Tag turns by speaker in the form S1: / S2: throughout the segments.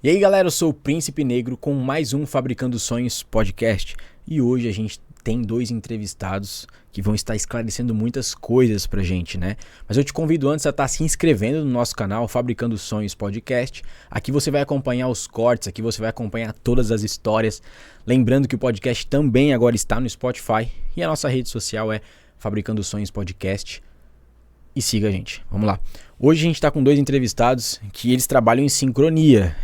S1: E aí galera, eu sou o Príncipe Negro com mais um Fabricando Sonhos podcast. E hoje a gente tem 2 entrevistados que vão estar esclarecendo muitas coisas pra gente, né? Mas eu te convido antes a estar se inscrevendo no nosso canal Fabricando Sonhos podcast. Aqui você vai acompanhar os cortes, aqui você vai acompanhar todas as histórias. Lembrando que o podcast também agora está no Spotify e a nossa rede social é Fabricando Sonhos podcast. E siga a gente, vamos lá. Hoje a gente está com 2 entrevistados que eles trabalham em sincronia,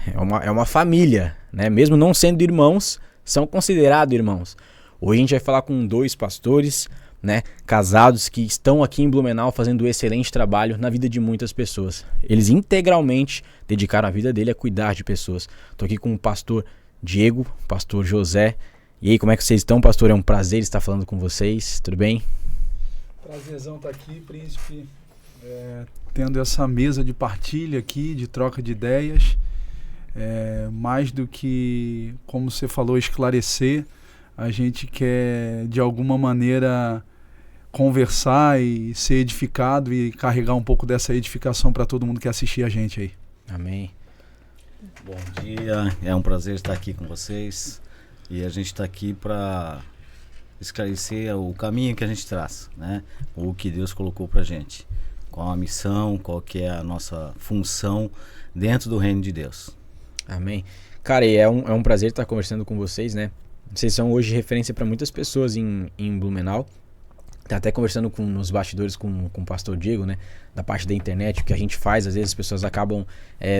S1: é uma família, né? Mesmo não sendo irmãos, são considerados irmãos. Hoje a gente vai falar com 2 pastores, né, casados que estão aqui em Blumenau fazendo um excelente trabalho na vida de muitas pessoas. Eles integralmente dedicaram a vida dele a cuidar de pessoas. Estou aqui com o pastor Diego, o pastor José. E aí, como é que vocês estão, pastor? É um prazer estar falando com vocês, tudo bem?
S2: Prazerzão estar aqui, príncipe. Tendo essa mesa de partilha aqui, de troca de ideias, mais do que, como você falou, esclarecer, a gente quer de alguma maneira conversar e ser edificado e carregar um pouco dessa edificação para todo mundo que assistir a gente aí.
S1: Amém.
S3: Bom dia, é um prazer estar aqui com vocês e a gente está aqui para esclarecer o caminho que a gente traz, né? O que Deus colocou pra gente. Qual a missão, qual que é a nossa função dentro do reino de Deus.
S1: Amém. Cara, e é um prazer estar conversando com vocês, né? Vocês são hoje referência para muitas pessoas em Blumenau. Tá até conversando nos bastidores com o pastor Diego, né? Da parte da internet, o que a gente faz, às vezes as pessoas acabam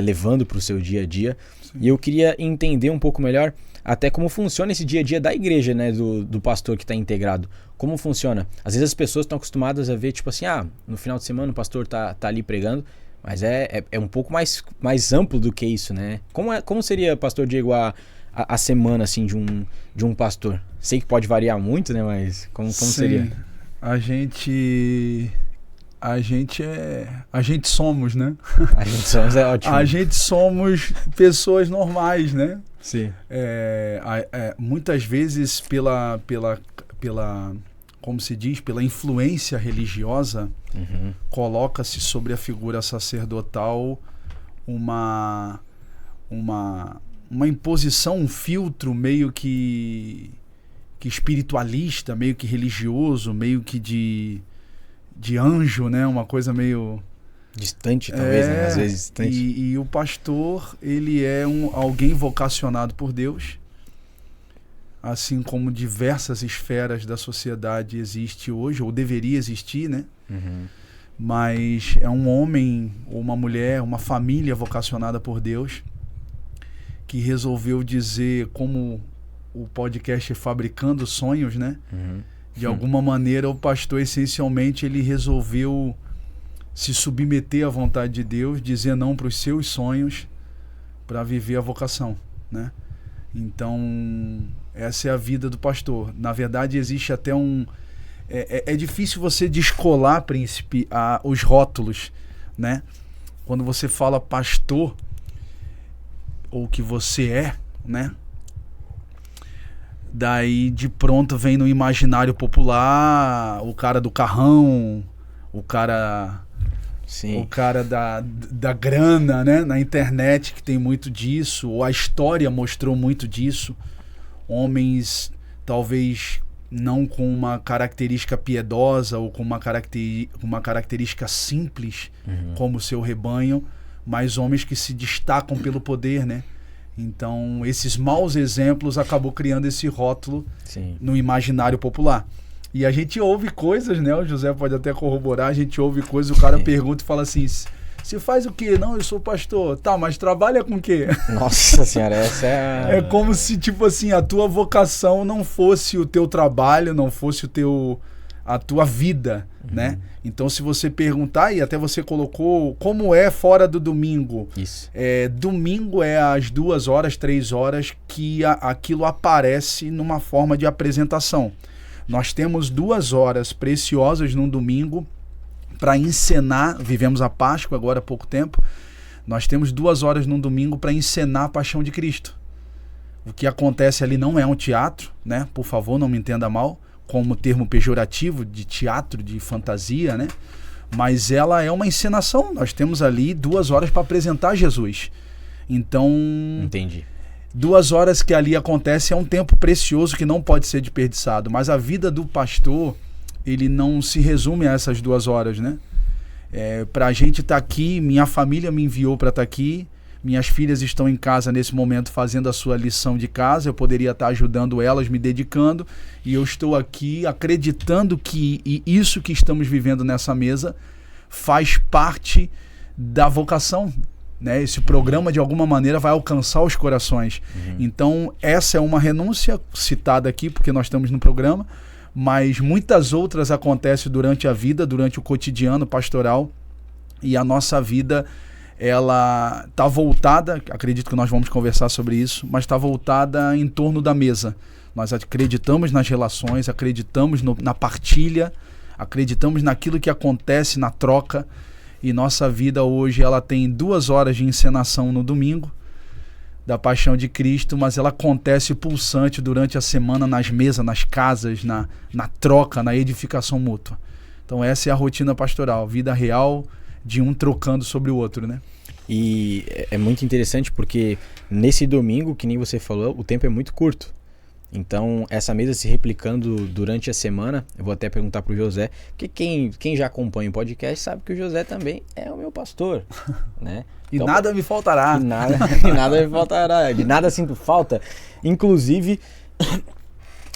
S1: levando para o seu dia a dia. Sim. E eu queria entender um pouco melhor até como funciona esse dia a dia da igreja, né? Do pastor que está integrado. Como funciona? Às vezes as pessoas estão acostumadas a ver, tipo assim, no final de semana o pastor tá ali pregando, mas é um pouco mais amplo do que isso, né? Como seria, pastor Diego, a semana, assim, de um pastor? Sei que pode variar muito, né? Mas como seria?
S2: A gente somos, né?
S1: A gente somos é ótimo.
S2: A gente somos pessoas normais, né?
S1: Sim.
S2: Muitas vezes pela como se diz, pela influência religiosa, coloca-se sobre a figura sacerdotal uma imposição, um filtro meio que espiritualista, meio que religioso, meio que de anjo, né? Uma coisa meio
S1: distante, talvez, né? Às vezes distante.
S2: E o pastor, ele é alguém vocacionado por Deus, assim como diversas esferas da sociedade existe hoje, ou deveria existir, né? Mas é um homem ou uma mulher, uma família vocacionada por Deus, que resolveu dizer, como o podcast é Fabricando Sonhos, né? De alguma maneira o pastor essencialmente ele resolveu se submeter à vontade de Deus, dizer não para os seus sonhos para viver a vocação, né? Então essa é a vida do pastor. Na verdade existe até é difícil você descolar, príncipe, os rótulos, né? Quando você fala pastor ou que você é, né? Daí de pronto vem no imaginário popular o cara do carrão, o cara da grana, né? Na internet, que tem muito disso, ou a história mostrou muito disso. Homens talvez não com uma característica piedosa ou com uma característica simples, como o seu rebanho, mas homens que se destacam pelo poder, né? Então, esses maus exemplos acabou criando esse rótulo no imaginário popular. E a gente ouve coisas, né? O José pode até corroborar, a gente ouve coisas, o cara pergunta e fala assim, você faz o quê? Não, eu sou pastor. Tá, mas trabalha com o quê?
S1: Nossa senhora, essa é...
S2: É como se, tipo assim, a tua vocação não fosse o teu trabalho, não fosse a tua vida, né? Então, se você perguntar, e até você colocou, como é fora do domingo?
S1: Isso.
S2: Domingo é às 2 horas, 3 horas que aquilo aparece numa forma de apresentação. Nós temos 2 horas preciosas num domingo para encenar, vivemos a Páscoa agora há pouco tempo, nós temos 2 horas num domingo para encenar a paixão de Cristo. O que acontece ali não é um teatro, né? Por favor, não me entenda mal, como termo pejorativo de teatro, de fantasia, né? Mas ela é uma encenação. Nós temos ali 2 horas para apresentar Jesus. Então,
S1: Entendi.
S2: 2 horas que ali acontece é um tempo precioso que não pode ser desperdiçado. Mas a vida do pastor, ele não se resume a essas 2 horas, né? Pra gente estar aqui, minha família me enviou para estar aqui. Minhas filhas estão em casa nesse momento fazendo a sua lição de casa. Eu poderia estar ajudando elas, me dedicando. E eu estou aqui acreditando que isso que estamos vivendo nessa mesa faz parte da vocação, né? Esse programa, de alguma maneira, vai alcançar os corações. Então, essa é uma renúncia citada aqui, porque nós estamos no programa. Mas muitas outras acontecem durante a vida, durante o cotidiano pastoral. E a nossa vida, ela está voltada, acredito que nós vamos conversar sobre isso, mas está voltada em torno da mesa. Nós acreditamos nas relações, acreditamos na partilha, acreditamos naquilo que acontece na troca. E nossa vida hoje, ela tem 2 horas de encenação no domingo, da Paixão de Cristo, mas ela acontece pulsante durante a semana nas mesas, nas casas, na troca, na edificação mútua. Então essa é a rotina pastoral, vida real de um trocando sobre o outro, né?
S1: E é muito interessante porque nesse domingo, que nem você falou, o tempo é muito curto. Então, essa mesa se replicando durante a semana, eu vou até perguntar pro José, porque quem já acompanha o podcast sabe que o José também é o meu pastor, né?
S2: Então, nada me faltará.
S1: E nada me faltará, de nada sinto falta. Inclusive,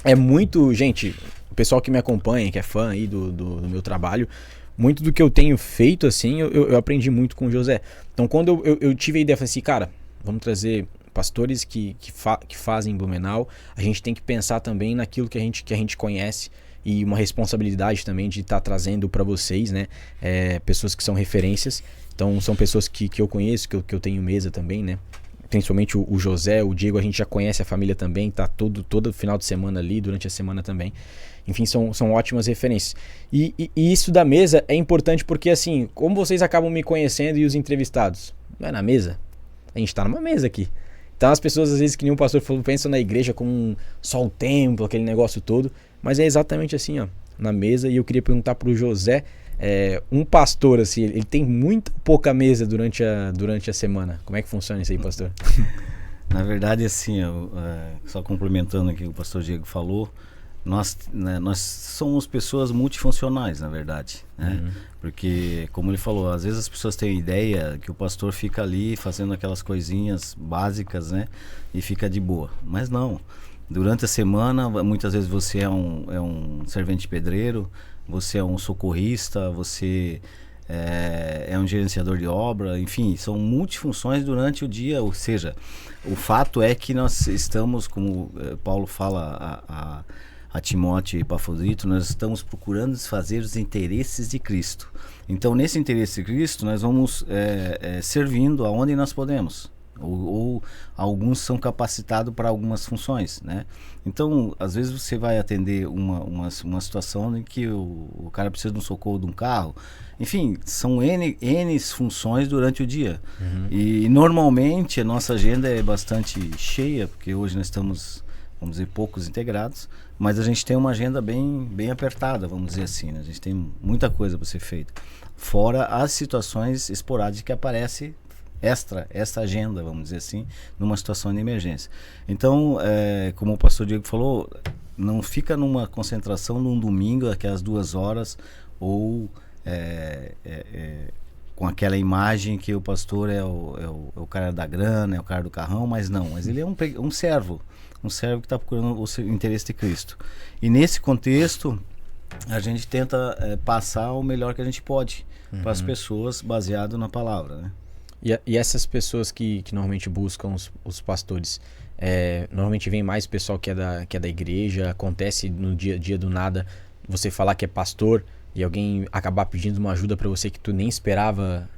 S1: é muito, gente, o pessoal que me acompanha, que é fã aí do meu trabalho, muito do que eu tenho feito, assim, eu aprendi muito com o José. Então, quando eu tive a ideia, eu falei assim, cara, vamos trazer pastores que fazem Blumenau, a gente tem que pensar também naquilo que a gente conhece e uma responsabilidade também de estar trazendo para vocês, né, pessoas que são referências. Então são pessoas que eu conheço, que eu tenho mesa também, né, principalmente o José, o Diego, a gente já conhece a família também, tá todo final de semana ali, durante a semana também. Enfim, são ótimas referências. E isso da mesa é importante porque, assim, como vocês acabam me conhecendo e os entrevistados, não é na mesa? A gente tá numa mesa aqui. Então as pessoas, às vezes, que nem o pastor falou, pensam na igreja como só o templo, aquele negócio todo. Mas é exatamente assim, ó, na mesa. E eu queria perguntar pro José, um pastor, assim, ele tem muito pouca mesa durante a semana. Como é que funciona isso aí, pastor?
S3: Na verdade, assim, só complementando aqui o que o pastor Diego falou, nós somos pessoas multifuncionais, na verdade, né? Porque, como ele falou, às vezes as pessoas têm a ideia que o pastor fica ali fazendo aquelas coisinhas básicas, né? E fica de boa. Mas não. Durante a semana, muitas vezes você é um servente pedreiro, você é um socorrista, você é um gerenciador de obra, enfim, são multifunções durante o dia. Ou seja, o fato é que nós estamos, como Paulo fala a Timóteo e Epafrodito, nós estamos procurando fazer os interesses de Cristo. Então, nesse interesse de Cristo, nós vamos servindo aonde nós podemos. Ou alguns são capacitados para algumas funções, né? Então, às vezes você vai atender uma situação em que o cara precisa de um socorro de um carro. Enfim, são N funções durante o dia. E normalmente a nossa agenda é bastante cheia, porque hoje nós estamos, vamos dizer, poucos integrados, mas a gente tem uma agenda bem apertada, vamos dizer assim, né? A gente tem muita coisa para ser feita. Fora as situações esporádicas que aparecem esta agenda, vamos dizer assim, numa situação de emergência. Então, como o pastor Diego falou, não fica numa concentração num domingo, aquelas 2 horas, ou com aquela imagem que o pastor é o cara da grana, é o cara do carrão, mas não, mas ele é um servo que está procurando o interesse de Cristo. E nesse contexto, a gente tenta passar o melhor que a gente pode para as pessoas, baseado na palavra, né?
S1: E essas pessoas que normalmente buscam os pastores, normalmente vem mais pessoal que é da igreja, acontece no dia a dia do nada, você falar que é pastor e alguém acabar pedindo uma ajuda para você que tu nem esperava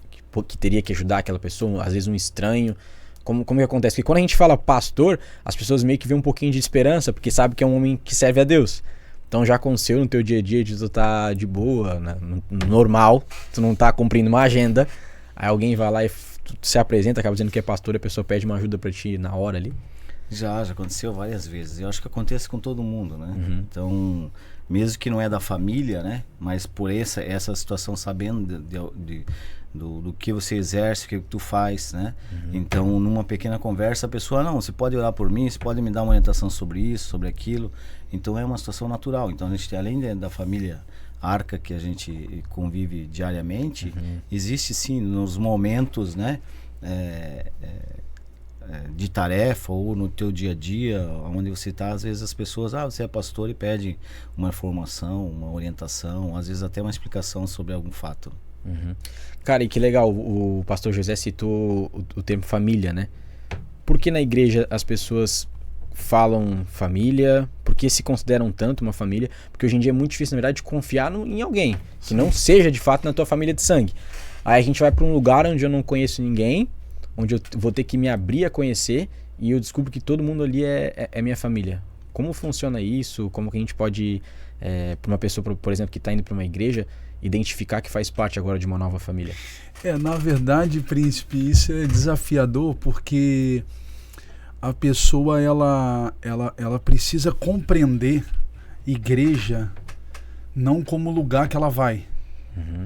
S1: que teria que ajudar aquela pessoa, às vezes um estranho. Como que acontece? Porque quando a gente fala pastor, as pessoas meio que vêem um pouquinho de esperança, porque sabe que é um homem que serve a Deus. Então já aconteceu no teu dia a dia de tu tá de boa, normal, tu não tá cumprindo uma agenda, aí alguém vai lá e tu se apresenta, acaba dizendo que é pastor e a pessoa pede uma ajuda pra ti na hora ali?
S3: Já aconteceu várias vezes. Eu acho que acontece com todo mundo, né? Então, mesmo que não é da família, né? Mas por essa situação, sabendo do que você exerce, o que tu faz, né? Então, numa pequena conversa, a pessoa, não, você pode orar por mim, você pode me dar uma orientação sobre isso, sobre aquilo. Então, é uma situação natural. Então, a gente, além da família arca que a gente convive diariamente, existe sim, nos momentos, né? De tarefa ou no teu dia a dia, onde você está, às vezes as pessoas, você é pastor e pede uma informação, uma orientação, às vezes até uma explicação sobre algum fato.
S1: Cara, e que legal, o pastor José citou o termo família, né? Por que na igreja as pessoas falam família? Por que se consideram tanto uma família? Porque hoje em dia é muito difícil, na verdade, confiar em alguém que não seja de fato na tua família de sangue. Aí a gente vai para um lugar onde eu não conheço ninguém, onde eu vou ter que me abrir a conhecer, e eu descubro que todo mundo ali é minha família. Como funciona isso? Como que a gente pode, para uma pessoa, por exemplo, que está indo para uma igreja, identificar que faz parte agora de uma nova família?
S2: Na verdade, príncipe, isso é desafiador, porque a pessoa ela precisa compreender igreja não como lugar que ela vai,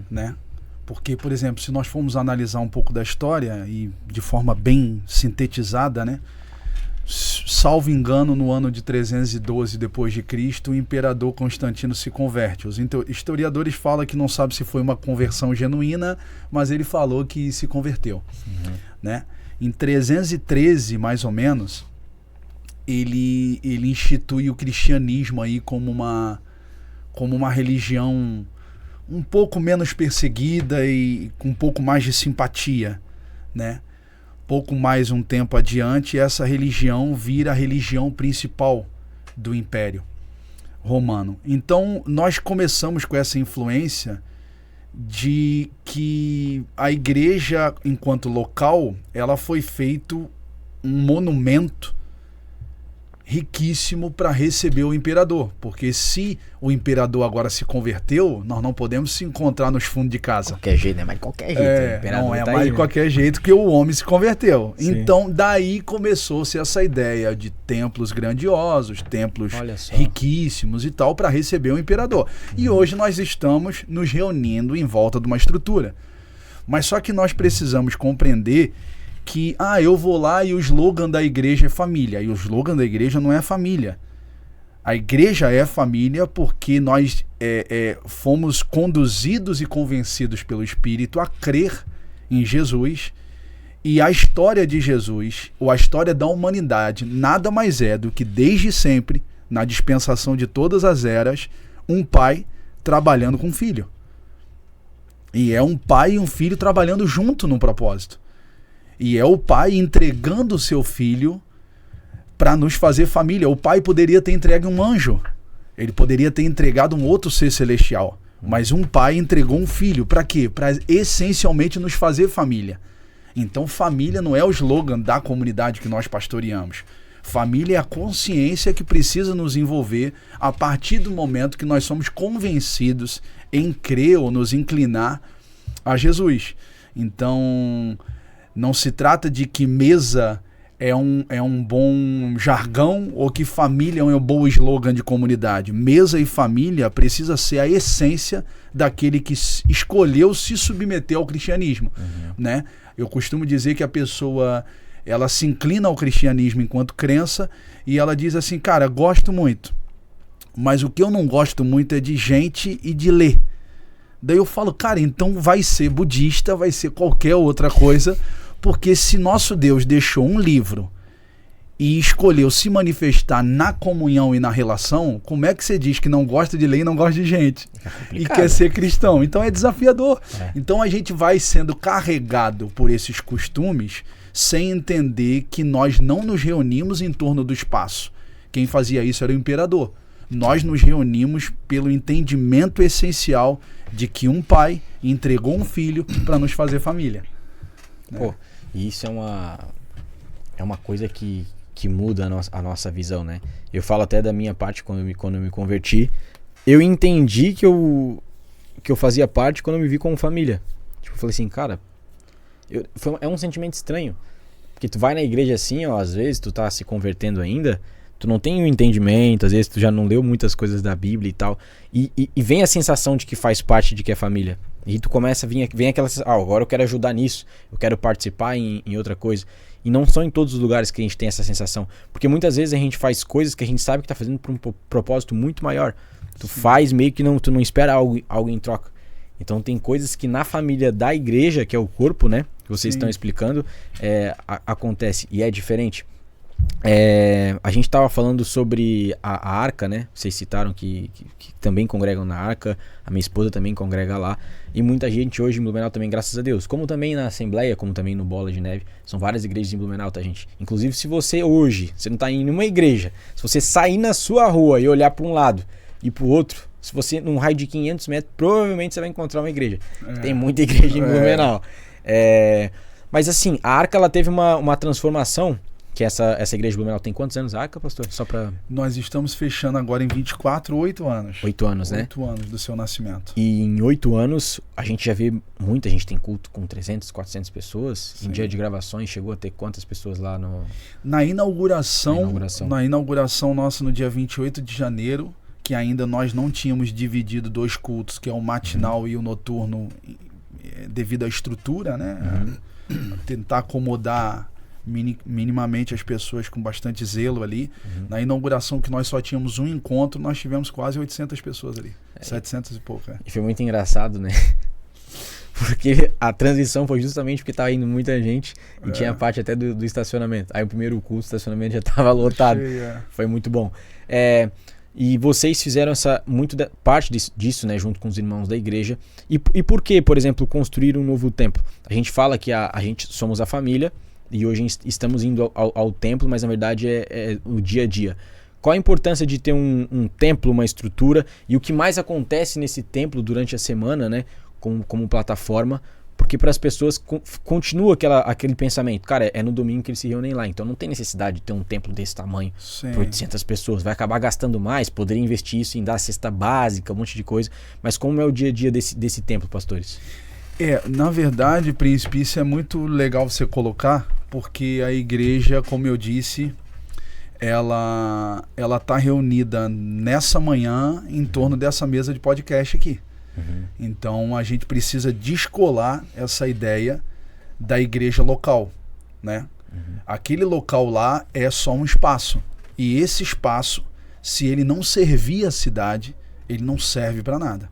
S2: né? Porque, por exemplo, se nós formos analisar um pouco da história e de forma bem sintetizada, né? Salvo engano, no ano de 312 depois de Cristo, o imperador Constantino se converte. Os historiadores falam que não sabe se foi uma conversão genuína, mas ele falou que se converteu, né? Em 313, mais ou menos, ele institui o cristianismo aí como uma religião um pouco menos perseguida e com um pouco mais de simpatia, né? Pouco mais um tempo adiante, essa religião vira a religião principal do Império Romano. Então, nós começamos com essa influência de que a igreja, enquanto local, ela foi feito um monumento riquíssimo para receber o imperador, porque se o imperador agora se converteu, nós não podemos se encontrar nos fundos de casa.
S1: Qualquer jeito, né? Mas de qualquer jeito. O imperador
S2: não é
S1: tá
S2: mais
S1: aí,
S2: de qualquer jeito que o homem se converteu.
S1: Sim.
S2: Então, daí começou-se essa ideia de templos grandiosos, templos riquíssimos e tal, para receber o imperador. E hoje nós estamos nos reunindo em volta de uma estrutura. Mas só que nós precisamos compreender que, eu vou lá e o slogan da igreja é família. E o slogan da igreja não é família. A igreja é família porque nós fomos conduzidos e convencidos pelo Espírito a crer em Jesus. E a história de Jesus, ou a história da humanidade, nada mais é do que, desde sempre, na dispensação de todas as eras, um pai trabalhando com um filho. E é um pai e um filho trabalhando junto num propósito. E é o pai entregando o seu filho para nos fazer família. O pai poderia ter entregue um anjo. Ele poderia ter entregado um outro ser celestial. Mas um pai entregou um filho. Para quê? Para essencialmente nos fazer família. Então, família não é o slogan da comunidade que nós pastoreamos. Família é a consciência que precisa nos envolver a partir do momento que nós somos convencidos em crer ou nos inclinar a Jesus. Então, não se trata de que mesa é um bom jargão ou que família é um bom slogan de comunidade. Mesa e família precisa ser a essência daquele que escolheu se submeter ao cristianismo, né? Eu costumo dizer que a pessoa, ela se inclina ao cristianismo enquanto crença e ela diz assim, cara, gosto muito, mas o que eu não gosto muito é de gente e de ler. Daí eu falo, cara, então vai ser budista, vai ser qualquer outra coisa, porque se nosso Deus deixou um livro e escolheu se manifestar na comunhão e na relação, como é que você diz que não gosta de ler e não gosta de gente? E quer ser cristão? Então é desafiador. Então a gente vai sendo carregado por esses costumes sem entender que nós não nos reunimos em torno do espaço. Quem fazia isso era o imperador. Nós nos reunimos pelo entendimento essencial de que um pai entregou um filho para nos fazer família.
S1: Pô, e isso é uma coisa que muda a nossa visão, né? Eu falo até da minha parte quando eu me converti. Eu entendi que eu fazia parte quando eu me vi como família. Tipo, eu falei assim, cara, é um sentimento estranho. Porque tu vai na igreja assim, ó, às vezes tu tá se convertendo ainda, tu não tem o entendimento, às vezes tu já não leu muitas coisas da Bíblia e tal, e vem a sensação de que faz parte, de que é família. E tu começa a vem aquela sensação, agora eu quero ajudar nisso, eu quero participar em outra coisa. E não são em todos os lugares que a gente tem essa sensação. Porque muitas vezes a gente faz coisas que a gente sabe que tá fazendo por um propósito muito maior. Tu faz meio que tu não espera algo em troca. Então tem coisas que na família da igreja, que é o corpo, né? Que vocês estão explicando, acontece e é diferente. A gente estava falando sobre a Arca, né? Vocês citaram que também congregam na Arca. A minha esposa também congrega lá. E muita gente hoje em Blumenau também, graças a Deus. Como também na Assembleia, como também no Bola de Neve. São várias igrejas em Blumenau, tá, gente? Inclusive, se você hoje, você não tá em nenhuma igreja, se você sair na sua rua e olhar para um lado e para o outro, se você, num raio de 500 metros, provavelmente você vai encontrar uma igreja. Tem muita igreja em Blumenau. Mas assim, a Arca, ela teve uma transformação. Que essa igreja de Blumenau tem quantos anos, Arca, pastor? Só pra...
S2: Nós estamos fechando agora em 24, 8 anos.
S1: 8 anos, né?
S2: 8 anos do seu nascimento.
S1: E em 8 anos, a gente já vê muita gente tem culto com 300, 400 pessoas. Sim. Em dia de gravações, chegou a ter quantas pessoas lá no...
S2: Na inauguração nossa, no dia 28 de janeiro, que ainda nós não tínhamos dividido 2 cultos, que é o matinal e o noturno, devido à estrutura, né? Tentar acomodar minimamente as pessoas com bastante zelo ali. Na inauguração, que nós só tínhamos um encontro, nós tivemos quase 800 pessoas ali. 700 e pouco.
S1: E foi muito engraçado, né? Porque a transição foi justamente porque tava indo muita gente e tinha parte até do estacionamento. Aí o primeiro culto, o estacionamento já tava lotado. Foi muito bom. E vocês fizeram parte disso, né, junto com os irmãos da igreja. E por que, por exemplo, construir um novo templo? A gente fala que a gente somos a família, e hoje estamos indo ao templo, mas na verdade é o dia a dia. Qual a importância de ter um templo, uma estrutura, e o que mais acontece nesse templo durante a semana, né, como plataforma? Porque para as pessoas continua aquele pensamento, cara, é no domingo que eles se reúnem lá, então não tem necessidade de ter um templo desse tamanho para 800 pessoas, vai acabar gastando mais, poderia investir isso em dar cesta básica, um monte de coisa, mas como é o dia a dia desse templo, pastores?
S2: Na verdade, Príncipe, isso é muito legal você colocar, porque a igreja, como eu disse, ela tá reunida nessa manhã em torno dessa mesa de podcast aqui. Então a gente precisa descolar essa ideia da igreja local, né? Aquele local lá é só um espaço, e esse espaço, se ele não servir a cidade, ele não serve para nada.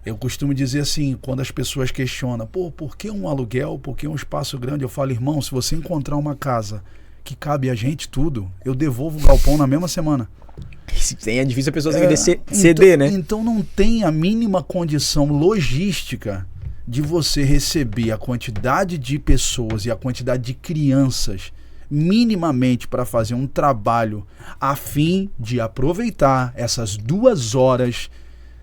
S2: Eu costumo dizer assim, quando as pessoas questionam, por que um aluguel, por que um espaço grande? Eu falo, irmão, se você encontrar uma casa que cabe a gente tudo, eu devolvo o galpão na mesma semana.
S1: É difícil a pessoa ceder, né?
S2: Então não tem a mínima condição logística de você receber a quantidade de pessoas e a quantidade de crianças minimamente para fazer um trabalho a fim de aproveitar essas 2 horas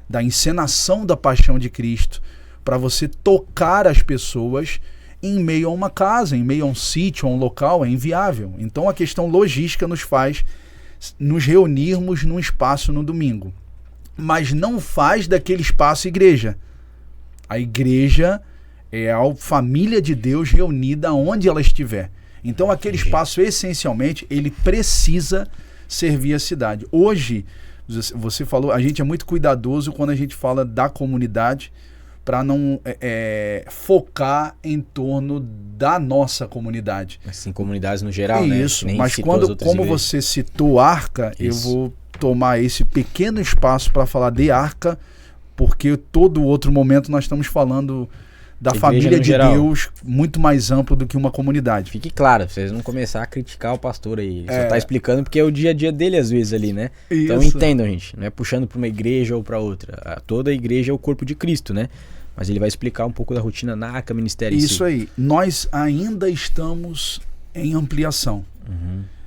S2: da encenação da paixão de Cristo, para você tocar as pessoas em meio a uma casa, em meio a um sítio, a um local, é inviável. Então a questão logística nos faz nos reunirmos num espaço no domingo, mas não faz daquele espaço igreja. A igreja é a família de Deus reunida onde ela estiver. Então aquele espaço, essencialmente, ele precisa servir a cidade. Hoje, você falou, a gente é muito cuidadoso quando a gente fala da comunidade, para não focar em torno da nossa comunidade.
S1: Assim, comunidades no geral,
S2: isso,
S1: né?
S2: Mas como você citou Arca, eu vou tomar esse pequeno espaço para falar de Arca, porque todo outro momento nós estamos falando da família de Deus muito mais amplo do que uma comunidade.
S1: Fique claro, vocês não começar a criticar o pastor aí. Ele só tá explicando porque é o dia a dia dele às vezes ali, né? Isso. Então entendam, gente. Não é puxando para uma igreja ou para outra. Toda a igreja é o corpo de Cristo, né? Mas ele vai explicar um pouco da rotina na Arca Ministério.
S2: Isso aí. Nós ainda estamos em ampliação.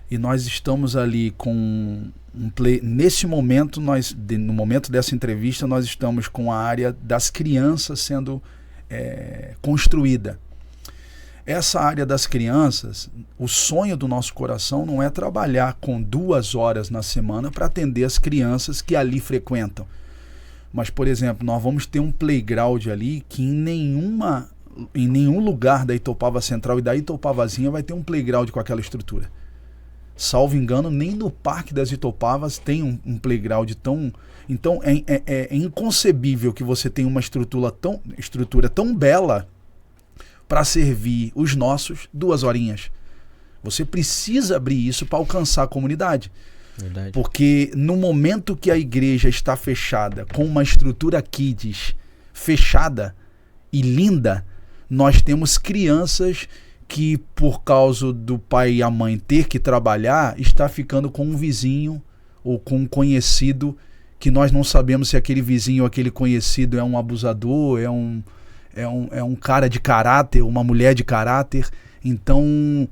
S2: E nós estamos ali com nesse momento, no momento dessa entrevista, nós estamos com a área das crianças sendo construída. Essa área das crianças, o sonho do nosso coração não é trabalhar com 2 horas na semana para atender as crianças que ali frequentam. Mas, por exemplo, nós vamos ter um playground ali que em nenhuma em nenhum lugar da Itoupava Central e da Itoupavazinha vai ter um playground com aquela estrutura. Salvo engano, nem no Parque das Itoupavas tem um playground tão... Então é inconcebível que você tenha uma estrutura tão bela para servir os nossos 2 horinhas. Você precisa abrir isso para alcançar a comunidade.
S1: Verdade.
S2: Porque no momento que a igreja está fechada, com uma estrutura kids fechada e linda, nós temos crianças que, por causa do pai e a mãe ter que trabalhar, está ficando com um vizinho ou com um conhecido que nós não sabemos se aquele vizinho ou aquele conhecido é um abusador, é um cara de caráter, uma mulher de caráter. Então,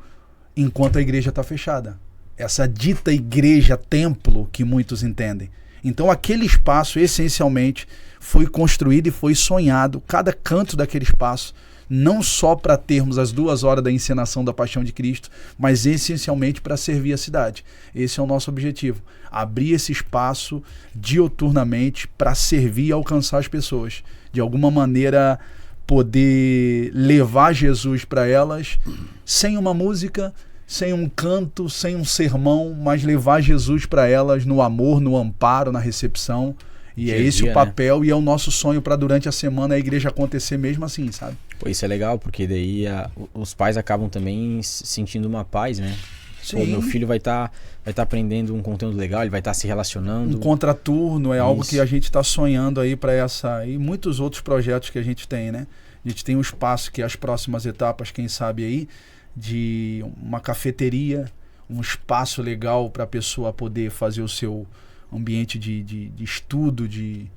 S2: enquanto a igreja está fechada, essa dita igreja templo que muitos entendem. Então aquele espaço essencialmente foi construído e foi sonhado, cada canto daquele espaço, não só para termos as 2 horas da encenação da Paixão de Cristo, mas essencialmente para servir a cidade. Esse é o nosso objetivo, abrir esse espaço dioturnamente para servir e alcançar as pessoas, de alguma maneira poder levar Jesus para elas sem uma música, sem um canto, sem um sermão, mas levar Jesus para elas no amor, no amparo, na recepção. E é esse o papel, né? E é o nosso sonho para durante a semana a igreja acontecer mesmo assim, sabe?
S1: Pô, isso é legal, porque daí os pais acabam também sentindo uma paz, né?
S2: Sim.
S1: Pô, meu filho vai tá aprendendo um conteúdo legal, ele vai estar se relacionando.
S2: Um contraturno é algo que a gente está sonhando aí para essa... E muitos outros projetos que a gente tem, né? A gente tem um espaço que as próximas etapas, quem sabe aí, de uma cafeteria, um espaço legal para a pessoa poder fazer o seu ambiente de estudo, de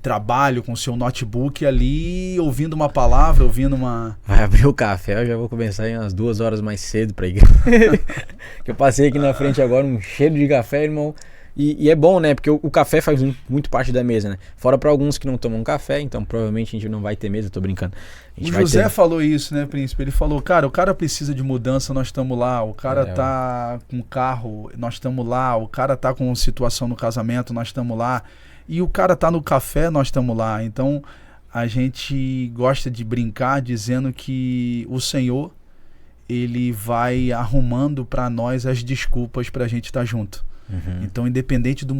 S2: trabalho com o seu notebook ali, ouvindo uma palavra, ouvindo uma...
S1: Vai abrir o café, eu já vou começar em umas 2 horas mais cedo para ir. Que eu passei aqui na frente agora, um cheiro de café, irmão. E é bom, né? Porque o café faz muito parte da mesa, né? Fora para alguns que não tomam café, então provavelmente a gente não vai ter mesa, tô brincando.
S2: O José falou isso, né, Príncipe? Ele falou, cara, o cara precisa de mudança, nós estamos lá. O cara tá com carro, nós estamos lá. O cara tá com situação no casamento, nós estamos lá. E o cara tá no café, nós estamos lá. Então, a gente gosta de brincar dizendo que o Senhor, ele vai arrumando para nós as desculpas pra gente estar junto. Uhum. Então, independente do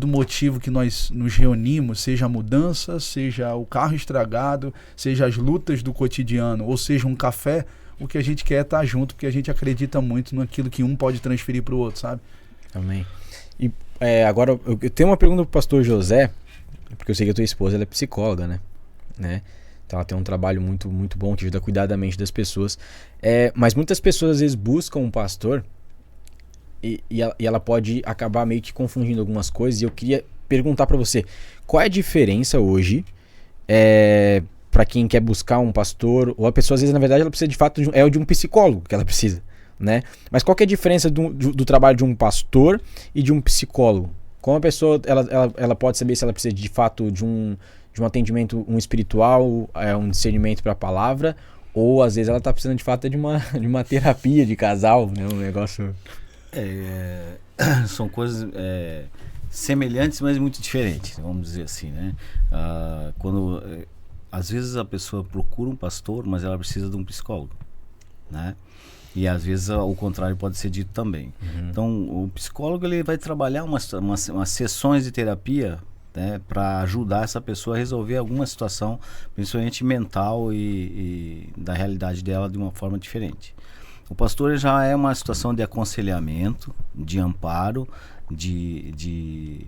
S2: motivo que nós nos reunimos, seja a mudança, seja o carro estragado, seja as lutas do cotidiano, ou seja um café, o que a gente quer é estar junto, porque a gente acredita muito naquilo que um pode transferir para o outro, sabe?
S1: Amém. E agora, eu tenho uma pergunta pro pastor José, porque eu sei que a tua esposa ela é psicóloga, né? Então ela tem um trabalho muito, muito bom que ajuda a cuidar da mente das pessoas. Mas muitas pessoas às vezes buscam um pastor e ela pode acabar meio que confundindo algumas coisas. E eu queria perguntar para você, qual é a diferença hoje para quem quer buscar um pastor, ou a pessoa às vezes na verdade ela precisa de fato de um psicólogo que ela precisa, né? Mas qual que é a diferença do trabalho de um pastor e de um psicólogo? Como a pessoa ela pode saber se ela precisa de fato de um atendimento espiritual, um discernimento para a palavra, ou às vezes ela está precisando de fato de uma terapia de casal, né? Um negócio...
S3: São coisas semelhantes, mas muito diferentes, vamos dizer assim, né? Às vezes a pessoa procura um pastor, mas ela precisa de um psicólogo, né? E às vezes o contrário pode ser dito também. Uhum. Então o psicólogo ele vai trabalhar umas sessões de terapia, né, para ajudar essa pessoa a resolver alguma situação, principalmente mental e da realidade dela de uma forma diferente. O pastor já é uma situação de aconselhamento, de amparo, de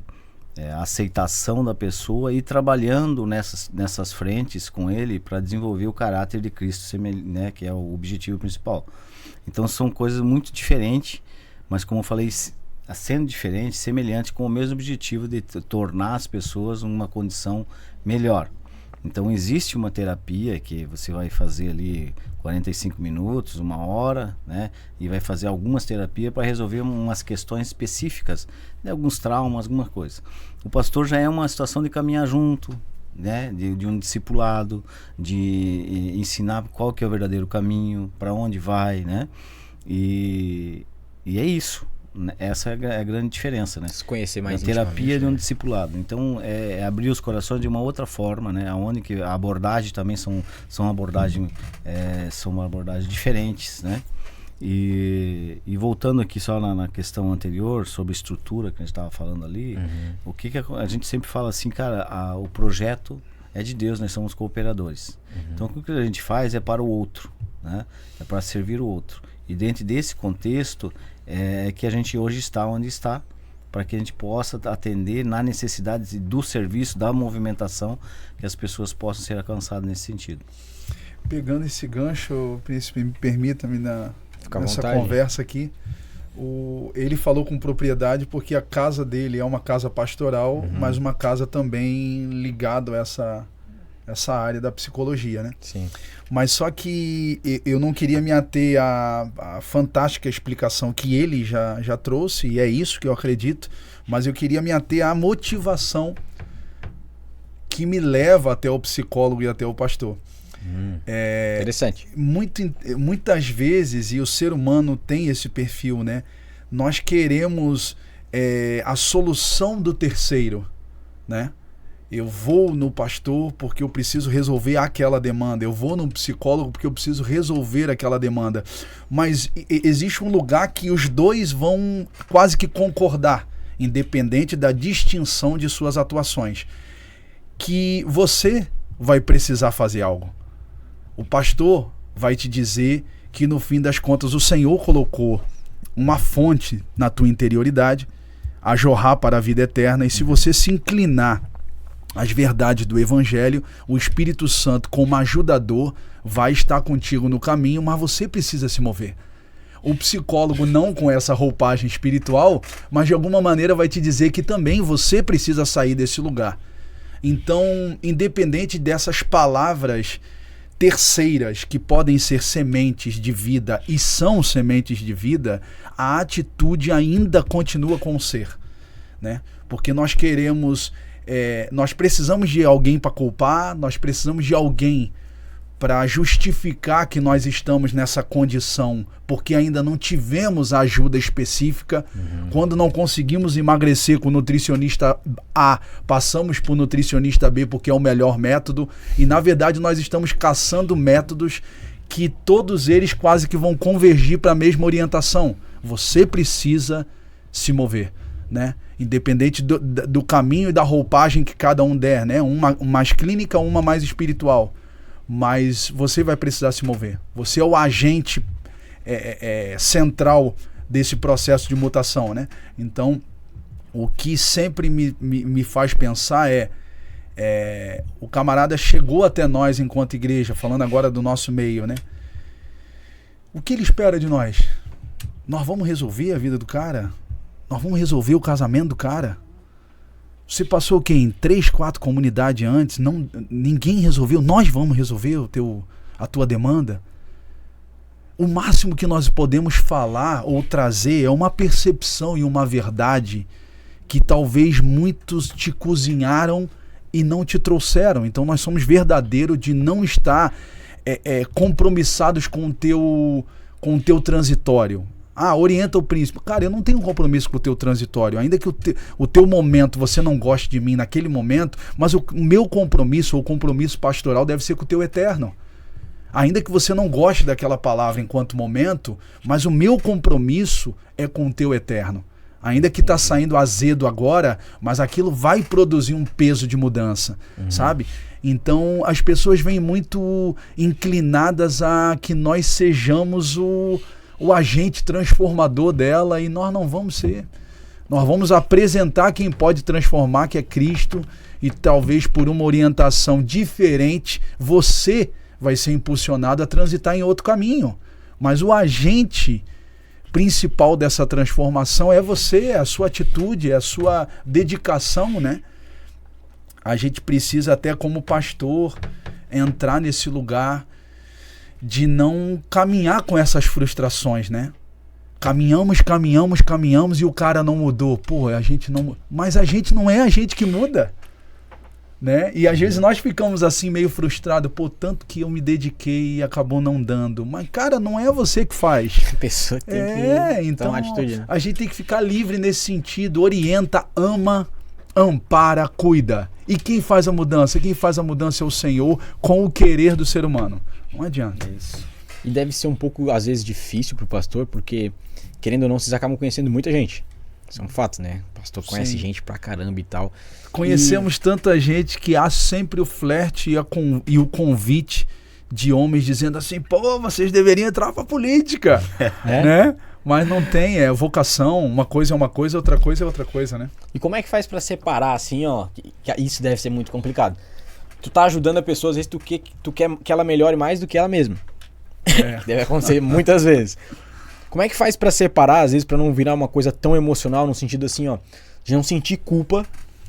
S3: aceitação da pessoa e trabalhando nessas frentes com ele para desenvolver o caráter de Cristo, né, que é o objetivo principal. Então são coisas muito diferentes, mas como eu falei, sendo diferente, semelhante, com o mesmo objetivo de tornar as pessoas numa condição melhor. Então existe uma terapia que você vai fazer ali 45 minutos, 1 hora, né? E vai fazer algumas terapias para resolver umas questões específicas, né? Alguns traumas, alguma coisa. O pastor já é uma situação de caminhar junto, né? De um discipulado, de ensinar qual que é o verdadeiro caminho, para onde vai, né? E é isso. Essa é a grande diferença, né?
S1: Se conhecer mais
S3: a terapia de um
S1: né?
S3: discipulado. Então, é abrir os corações de uma outra forma, né? Onde que a abordagem também são abordagens diferentes, né? E voltando aqui só na questão anterior, sobre estrutura que a gente estava falando ali, o que a gente sempre fala assim, cara, o projeto é de Deus, nós somos cooperadores. Então, o que a gente faz é para o outro, né? É para servir o outro. E dentro desse contexto é que a gente hoje está onde está, para que a gente possa atender na necessidade do serviço, da movimentação, que as pessoas possam ser alcançadas nesse sentido.
S2: Pegando esse gancho, Príncipe, me permita-me nessa conversa aqui, ele falou com propriedade porque a casa dele é uma casa pastoral, mas uma casa também ligada a essa área da psicologia, né?
S1: Sim.
S2: Mas só que eu não queria me ater à fantástica explicação que ele já trouxe, e é isso que eu acredito, mas eu queria me ater à motivação que me leva até o psicólogo e até o pastor.
S1: Interessante.
S2: Muitas vezes, e o ser humano tem esse perfil, né? Nós queremos a solução do terceiro, né? Eu vou no pastor porque eu preciso resolver aquela demanda. Eu vou no psicólogo porque eu preciso resolver aquela demanda. Mas existe um lugar que os dois vão quase que concordar, independente da distinção de suas atuações. Que você vai precisar fazer algo. O pastor vai te dizer que no fim das contas o Senhor colocou uma fonte na tua interioridade a jorrar para a vida eterna, e se você se inclinar às verdades do Evangelho, o Espírito Santo, como ajudador, vai estar contigo no caminho, mas você precisa se mover. O psicólogo, não com essa roupagem espiritual, mas de alguma maneira vai te dizer que também você precisa sair desse lugar. Então, independente dessas palavras terceiras que podem ser sementes de vida e são sementes de vida, a atitude ainda continua com o ser, né? Porque nós queremos, nós precisamos de alguém para culpar, nós precisamos de alguém para justificar que nós estamos nessa condição, porque ainda não tivemos a ajuda específica. Quando não conseguimos emagrecer com o nutricionista A, passamos para o nutricionista B porque é o melhor método, e na verdade nós estamos caçando métodos que todos eles quase que vão convergir para a mesma orientação. Você precisa se mover, né? Independente do caminho e da roupagem que cada um der, né? Uma mais clínica, uma mais espiritual. Mas você vai precisar se mover. Você é o agente central desse processo de mutação, né? Então, o que sempre me faz pensar o camarada chegou até nós enquanto igreja, falando agora do nosso meio, né? O que ele espera de nós? Nós vamos resolver a vida do cara? Nós vamos resolver o casamento do cara? Você passou o quê? Em 3, 4 comunidades antes, ninguém resolveu, nós vamos resolver a tua demanda. O máximo que nós podemos falar ou trazer é uma percepção e uma verdade que talvez muitos te cozinharam e não te trouxeram. Então nós somos verdadeiros de não estar compromissados com o teu transitório. Orienta o príncipe. Cara, eu não tenho compromisso com o teu transitório, ainda que o teu momento, você não goste de mim naquele momento, mas o meu compromisso, ou compromisso pastoral, deve ser com o teu eterno. Ainda que você não goste daquela palavra enquanto momento, mas o meu compromisso é com o teu eterno. Ainda que está saindo azedo agora, mas aquilo vai produzir um peso de mudança, sabe? Então as pessoas vêm muito inclinadas a que nós sejamos o agente transformador dela, e nós não vamos ser. Nós vamos apresentar quem pode transformar, que é Cristo, e talvez por uma orientação diferente, você vai ser impulsionado a transitar em outro caminho. Mas o agente principal dessa transformação é você, é a sua atitude, é a sua dedicação, né? A gente precisa até como pastor entrar nesse lugar de não caminhar com essas frustrações, né? Caminhamos e o cara não mudou. Pô, a gente não... Mas a gente não é a gente que muda. né? E às vezes nós ficamos assim meio frustrados, pô, tanto que eu me dediquei e acabou não dando. Mas, cara, não é você que faz.
S1: A pessoa tem que
S2: Então
S1: tomar atitude, né?
S2: a gente tem que ficar livre nesse sentido, orienta, ama, ampara, cuida. E quem faz a mudança? Quem faz a mudança é o Senhor com o querer do ser humano. Não adianta.
S3: É isso.
S1: E deve ser um pouco, às vezes, difícil pro pastor, porque, querendo ou não, vocês acabam conhecendo muita gente. Isso é um fato, né? O pastor conhece
S2: Sim.
S1: gente pra caramba e tal.
S2: Conhecemos tanta gente que há sempre o flerte e o convite de homens dizendo assim, pô, vocês deveriam entrar pra política, né? Mas não tem, é vocação, uma coisa é uma coisa, outra coisa é outra coisa, né?
S1: E como é que faz pra separar, assim, ó, que isso deve ser muito complicado. Tu tá ajudando a pessoa, às vezes tu quer que ela melhore mais do que ela mesma. Que deve acontecer muitas vezes. Como é que faz pra separar, às vezes, pra não virar uma coisa tão emocional, no sentido assim, ó, de não sentir culpa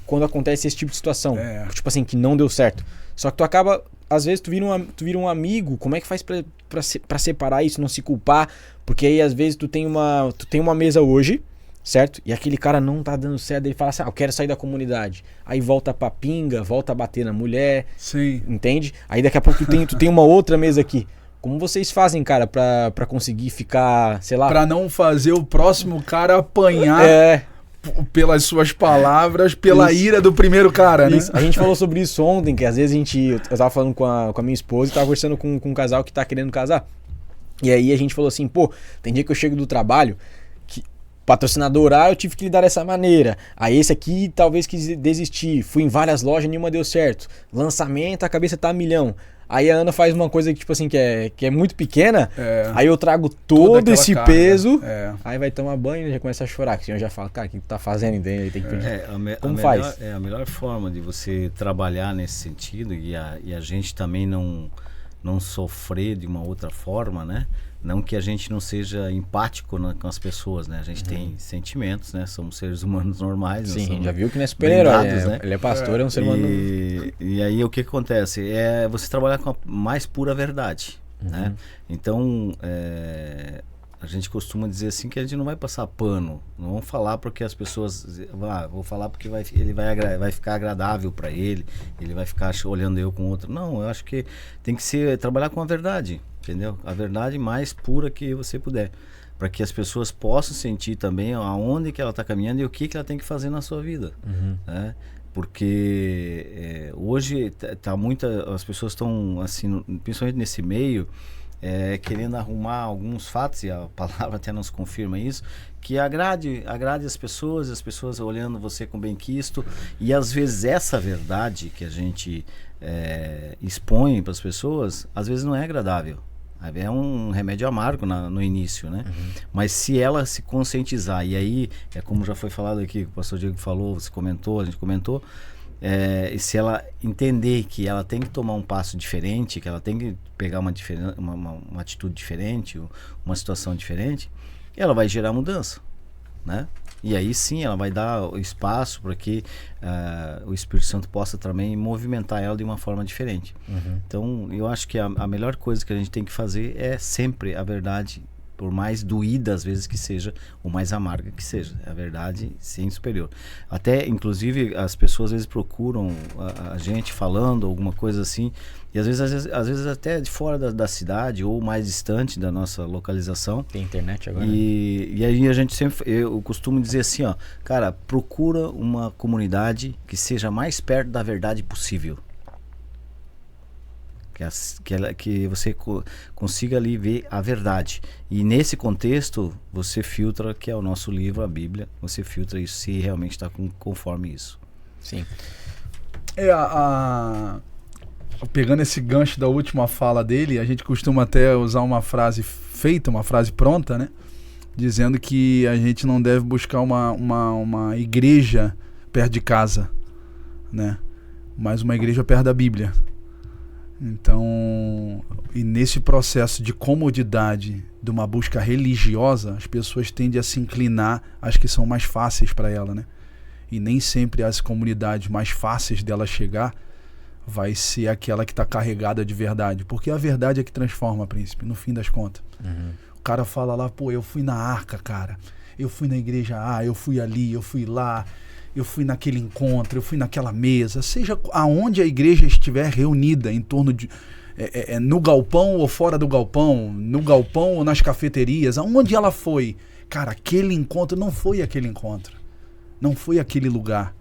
S1: quando acontece esse tipo de situação? Tipo assim, que não deu certo. Só que tu acaba, às vezes, tu vira um amigo, como é que faz pra separar isso, não se culpar? Porque aí, às vezes, tu tem uma mesa hoje, certo? E aquele cara não tá dando certo, ele fala assim, eu quero sair da comunidade. Aí volta pra pinga, volta a bater na mulher,
S2: Sim.
S1: entende? Aí daqui a pouco tu tem uma outra mesa aqui. Como vocês fazem, cara, pra conseguir ficar, sei lá...
S2: Pra não fazer o próximo cara apanhar pelas suas palavras, pela ira do primeiro cara, né?
S1: A gente falou sobre isso ontem, que às vezes eu tava falando com a minha esposa e tava conversando com um casal que tá querendo casar. E aí a gente falou assim, pô, tem dia que eu chego do trabalho, que patrocinador, eu tive que lidar dessa maneira. Aí esse aqui talvez quis desistir. Fui em várias lojas, nenhuma deu certo. Lançamento, a cabeça tá a milhão. Aí a Ana faz uma coisa que, tipo assim, que é muito pequena, aí eu trago todo esse
S2: carga.
S1: peso, aí vai tomar banho e já começa a chorar, que o senhor já fala, cara, o que tu tá fazendo? Entende? Tem que pedir. Como faz?
S3: A melhor forma de você trabalhar nesse sentido e a gente também não sofrer de uma outra forma, né? Não que a gente não seja empático com as pessoas, né? A gente tem sentimentos, né? Somos seres humanos normais.
S1: Sim, já viu que não é super-herói,
S3: né?
S1: Ele é pastor, é um ser humano...
S3: E aí o que acontece? É você trabalhar com a mais pura verdade, né? Então, a gente costuma dizer assim que a gente não vai passar pano. Não vamos falar porque as pessoas... vou falar porque ele vai ficar agradável para ele vai ficar olhando eu com outro. Não, eu acho que tem que trabalhar com a verdade. Entendeu? A verdade mais pura que você puder, para que as pessoas possam sentir também aonde que ela está caminhando e o que ela tem que fazer na sua vida, né? Porque hoje as pessoas estão assim, principalmente nesse meio, querendo arrumar alguns fatos, e a palavra até nos confirma isso, que agrade as pessoas olhando você com bem-quisto, e às vezes essa verdade que a gente expõe para as pessoas, às vezes não é agradável. É um remédio amargo no início, né? Mas se ela se conscientizar, e aí, como já foi falado aqui, o pastor Diego falou, você comentou, a gente comentou, e se ela entender que ela tem que tomar um passo diferente, que ela tem que pegar uma atitude diferente, uma situação diferente, ela vai gerar mudança, né? E aí sim ela vai dar espaço para que o Espírito Santo possa também movimentar ela de uma forma diferente. Então eu acho que a melhor coisa que a gente tem que fazer é sempre a verdade, por mais doída às vezes que seja, ou mais amarga que seja, a verdade sim superior. Até inclusive as pessoas às vezes procuram a gente falando alguma coisa assim, e às vezes até de fora da cidade ou mais distante da nossa localização.
S1: Tem internet agora.
S3: E aí a gente eu costumo dizer assim, ó, cara, procura uma comunidade que seja mais perto da verdade possível. Que você consiga ali ver a verdade. E nesse contexto, você filtra, que é o nosso livro, a Bíblia, você filtra isso se realmente está conforme isso.
S1: Sim.
S2: Pegando esse gancho da última fala dele, a gente costuma até usar uma frase feita, uma frase pronta, né? Dizendo que a gente não deve buscar uma igreja perto de casa, né? Mas uma igreja perto da Bíblia. Então, e nesse processo de comodidade de uma busca religiosa, as pessoas tendem a se inclinar às que são mais fáceis para ela, né? E nem sempre as comunidades mais fáceis dela chegar vai ser aquela que está carregada de verdade. Porque a verdade é que transforma, príncipe, no fim das contas. O cara fala lá, pô, eu fui na Arca, cara. Eu fui na igreja A, eu fui ali, eu fui lá. eu fui naquele encontro, eu fui naquela mesa, seja aonde a igreja estiver reunida em torno de... no galpão ou fora do galpão, no galpão ou nas cafeterias, aonde ela foi, cara, aquele encontro não foi aquele encontro, não foi aquele lugar,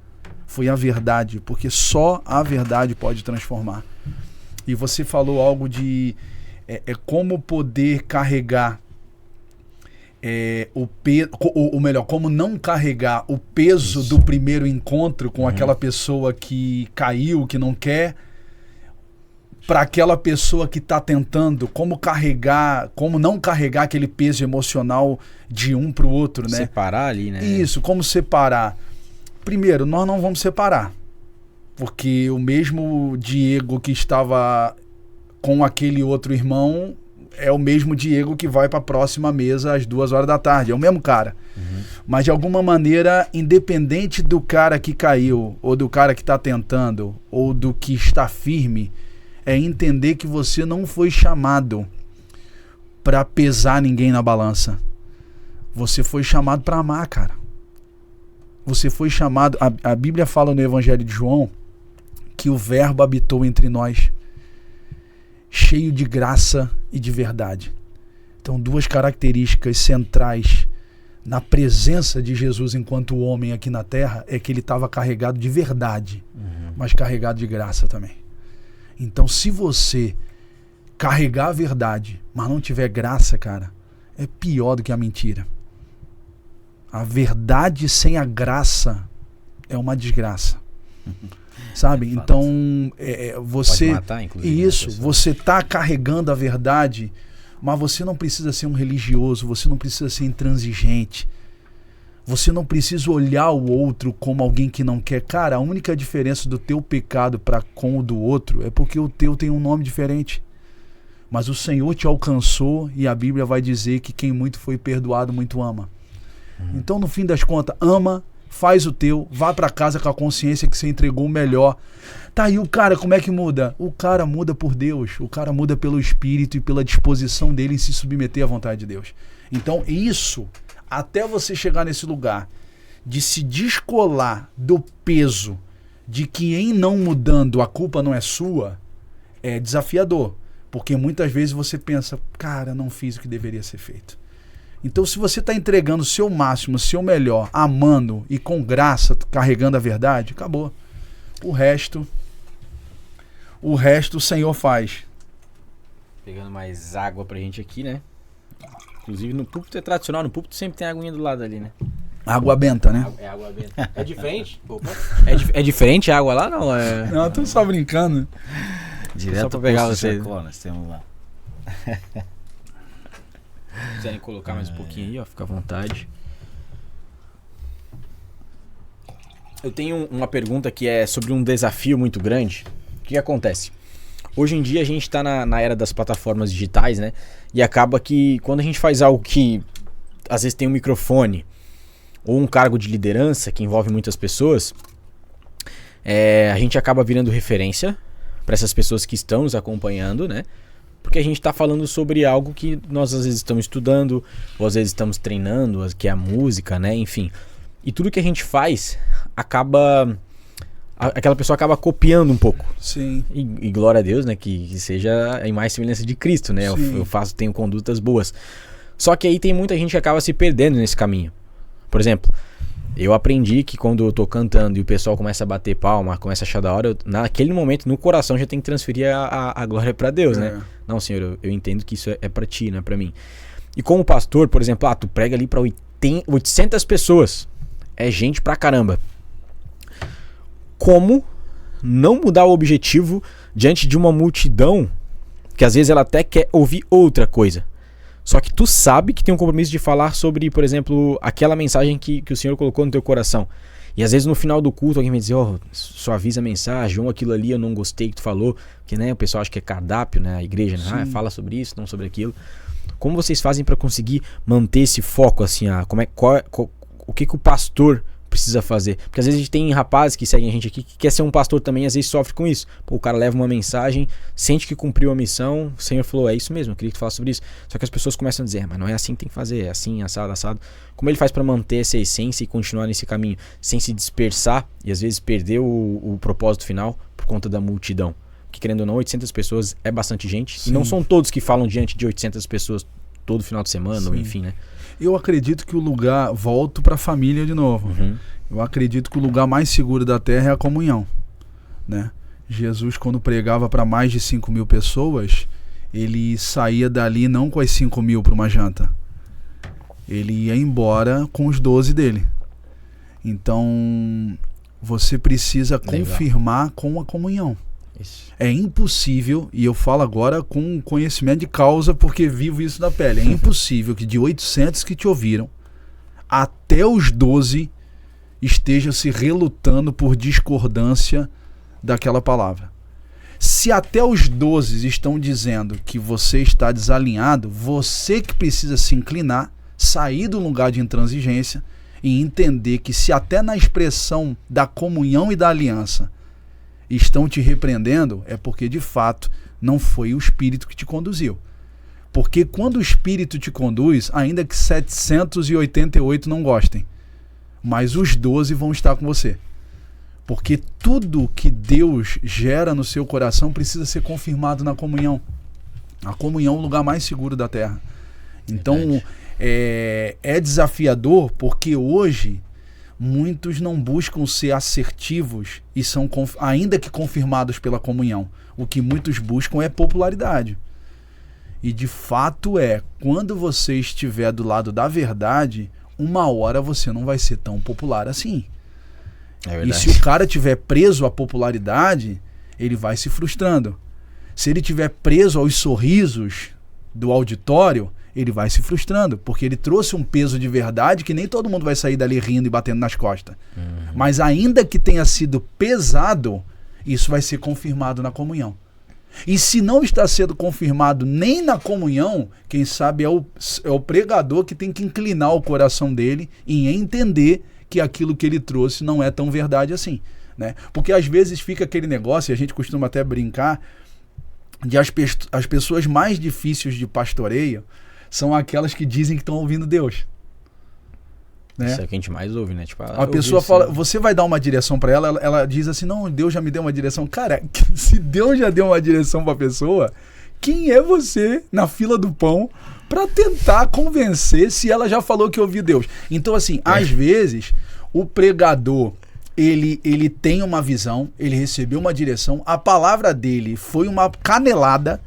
S2: foi a verdade, porque só a verdade pode transformar. E você falou algo de como poder carregar como não carregar o peso do primeiro encontro com aquela pessoa que caiu, que não quer, para aquela pessoa que está tentando, como não carregar aquele peso emocional de um para o outro, né?
S1: Separar ali, né?
S2: Isso, como separar. Primeiro, nós não vamos separar, porque o mesmo Diego que estava com aquele outro irmão é o mesmo Diego que vai para a próxima mesa às 2 horas da tarde, é o mesmo cara. Mas de alguma maneira, independente do cara que caiu, ou do cara que está tentando, ou do que está firme, é entender que você não foi chamado para pesar ninguém na balança. Você foi chamado para amar, cara. Você foi chamado... A Bíblia fala no Evangelho de João que o Verbo habitou entre nós, cheio de graça e de verdade. Então, 2 características centrais na presença de Jesus enquanto homem aqui na Terra é que ele estava carregado de verdade, mas carregado de graça também. Então, se você carregar a verdade, mas não tiver graça, cara, é pior do que a mentira. A verdade sem a graça é uma desgraça. Sabe? Então, você...
S1: Pode matar, inclusive.
S2: Isso, você tá carregando a verdade, mas você não precisa ser um religioso, você não precisa ser intransigente. Você não precisa olhar o outro como alguém que não quer. Cara, a única diferença do teu pecado para com o do outro é porque o teu tem um nome diferente. Mas o Senhor te alcançou e a Bíblia vai dizer que quem muito foi perdoado, muito ama. Então, no fim das contas, ama, faz o teu, vá para casa com a consciência que você entregou o melhor. Tá, e o cara, como é que muda? O cara muda por Deus, o cara muda pelo Espírito e pela disposição dele em se submeter à vontade de Deus. Então, isso... Até você chegar nesse lugar de se descolar do peso de que em não mudando a culpa não é sua, é desafiador. Porque muitas vezes você pensa, cara, não fiz o que deveria ser feito. Então, se você está entregando o seu máximo, o seu melhor, amando e com graça, carregando a verdade, acabou. O resto o Senhor faz.
S1: Pegando mais água pra gente aqui, né? Inclusive no púlpito é tradicional, no púlpito sempre tem aguinha do lado ali, né?
S2: Água benta, né?
S1: É água benta. É diferente? Opa. É diferente a água lá, não?
S2: Não, eu tô só brincando.
S3: Direto
S1: só pra pegar você.
S3: Nós temos lá.
S1: Se quiserem colocar mais um pouquinho aí, ó, fica à vontade. Eu tenho uma pergunta que é sobre um desafio muito grande. O que acontece? Hoje em dia a gente está na era das plataformas digitais, né? E acaba que quando a gente faz algo que às vezes tem um microfone ou um cargo de liderança que envolve muitas pessoas, a gente acaba virando referência para essas pessoas que estão nos acompanhando, né? Porque a gente está falando sobre algo que nós às vezes estamos estudando ou às vezes estamos treinando, que é a música, né? Enfim. E tudo que a gente faz acaba... Aquela pessoa acaba copiando um pouco.
S2: Sim.
S1: E glória a Deus, né? Que seja a imagem e semelhança de Cristo, né? Eu tenho condutas boas. Só que aí tem muita gente que acaba se perdendo nesse caminho. Por exemplo, eu aprendi que quando eu tô cantando e o pessoal começa a bater palma, começa a achar da hora, naquele momento, no coração, já tem que transferir a glória pra Deus, né? Não, Senhor, eu entendo que isso é pra ti, não é pra mim. E como pastor, por exemplo, tu prega ali pra 800 pessoas. É gente pra caramba. Como não mudar o objetivo diante de uma multidão que às vezes ela até quer ouvir outra coisa. Só que tu sabe que tem um compromisso de falar sobre, por exemplo, aquela mensagem que o Senhor colocou no teu coração. E às vezes no final do culto alguém vai dizer, suaviza a mensagem, ou aquilo ali eu não gostei que tu falou, porque né, o pessoal acha que é cardápio, né, a igreja, né, fala sobre isso, não sobre aquilo. Como vocês fazem para conseguir manter esse foco assim, o que o pastor precisa fazer. Porque às vezes a gente tem rapazes que seguem a gente aqui que quer ser um pastor também, às vezes sofre com isso. Pô, o cara leva uma mensagem, sente que cumpriu a missão, o Senhor falou, é isso mesmo, eu queria que tu falasse sobre isso. Só que as pessoas começam a dizer, mas não é assim que tem que fazer, é assim, assado, assado. Como ele faz para manter essa essência e continuar nesse caminho, sem se dispersar e às vezes perder o propósito final por conta da multidão? Que querendo ou não, 800 pessoas é bastante gente. Sim. E não são todos que falam diante de 800 pessoas todo final de semana, Sim. ou enfim, né?
S2: Eu acredito que o lugar, volto para a família de novo, eu acredito que o lugar mais seguro da terra é a comunhão, né? Jesus, quando pregava para mais de 5.000 pessoas, ele saía dali não com as 5.000 para uma janta. Ele ia embora com os 12 dele. Então, você precisa confirmar com a comunhão. Isso. É impossível, e eu falo agora com conhecimento de causa porque vivo isso na pele, é impossível que de 800 que te ouviram, até os 12 esteja se relutando por discordância daquela palavra. Se até os 12 estão dizendo que você está desalinhado, você que precisa se inclinar, sair do lugar de intransigência e entender que se até na expressão da comunhão e da aliança estão te repreendendo, é porque de fato não foi o Espírito que te conduziu. Porque quando o Espírito te conduz, ainda que 788 não gostem, mas os 12 vão estar com você. Porque tudo que Deus gera no seu coração precisa ser confirmado na comunhão. A comunhão é o lugar mais seguro da terra. Então, é desafiador porque hoje muitos não buscam ser assertivos e são, ainda que confirmados pela comunhão. O que muitos buscam é popularidade. E de fato quando você estiver do lado da verdade, uma hora você não vai ser tão popular assim. E se o cara estiver preso à popularidade, ele vai se frustrando. Se ele estiver preso aos sorrisos do auditório, ele vai se frustrando, porque ele trouxe um peso de verdade que nem todo mundo vai sair dali rindo e batendo nas costas. Mas ainda que tenha sido pesado, isso vai ser confirmado na comunhão. E se não está sendo confirmado nem na comunhão, quem sabe é o pregador que tem que inclinar o coração dele em entender que aquilo que ele trouxe não é tão verdade assim, né? Porque às vezes fica aquele negócio, e a gente costuma até brincar, de as pessoas mais difíceis de pastoreio são aquelas que dizem que estão ouvindo Deus. Né?
S1: Isso é o que a gente mais ouve, né? Tipo,
S2: a pessoa fala, você vai dar uma direção para ela, ela diz assim, não, Deus já me deu uma direção. Cara, se Deus já deu uma direção para a pessoa, quem é você na fila do pão para tentar convencer se ela já falou que ouviu Deus? Então, assim, às vezes, o pregador, ele tem uma visão, ele recebeu uma direção, a palavra dele foi uma canelada,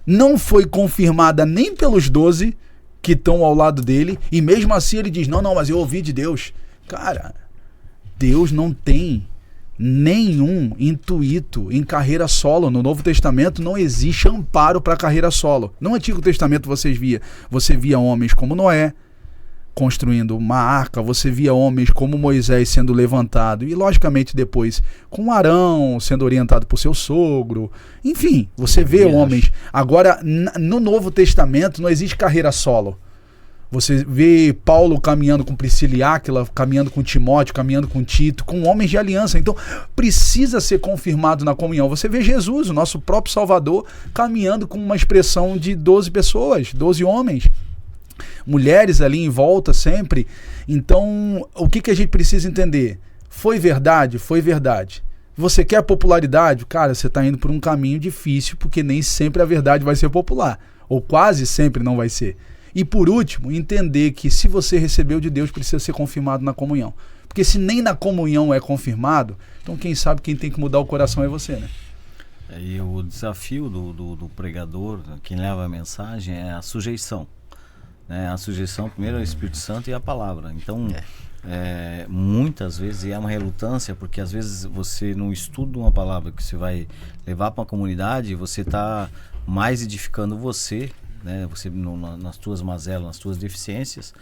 S2: não foi confirmada nem pelos 12 que estão ao lado dele, e mesmo assim ele diz, não, mas eu ouvi de Deus. Cara, Deus não tem nenhum intuito em carreira solo. No Novo Testamento não existe amparo para carreira solo. No Antigo Testamento você via homens como Noé construindo uma arca, você via homens como Moisés sendo levantado, e logicamente depois com Arão sendo orientado por seu sogro, enfim, você vê homens. Agora, no Novo Testamento não existe carreira solo. Você vê Paulo caminhando com Priscila e Áquila, caminhando com Timóteo, caminhando com Tito, com homens de aliança. Então, precisa ser confirmado na comunhão. Você vê Jesus, o nosso próprio Salvador, caminhando com uma expressão de 12 pessoas, 12 homens. Mulheres ali em volta sempre. Então, o que a gente precisa entender? Foi verdade? Foi verdade. Você quer popularidade? Cara, você está indo por um caminho difícil, porque nem sempre a verdade vai ser popular. Ou quase sempre não vai ser. E por último, entender que se você recebeu de Deus, precisa ser confirmado na comunhão. Porque se nem na comunhão é confirmado, então quem sabe quem tem que mudar o coração é você, né?
S3: E o desafio do pregador, quem leva a mensagem, é a sujeição. A sujeição primeiro ao Espírito Santo e à palavra. Então, muitas vezes, e é uma relutância, porque às vezes você não estuda uma palavra que você vai levar para uma comunidade, você está mais edificando você, né? Você nas tuas mazelas, nas tuas deficiências,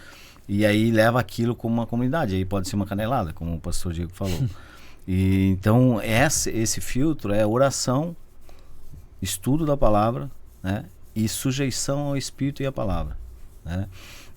S3: e aí leva aquilo como uma comunidade. Aí pode ser uma canelada, como o pastor Diego falou. E então esse filtro é oração, estudo da palavra, né? E sujeição ao Espírito e à palavra, né?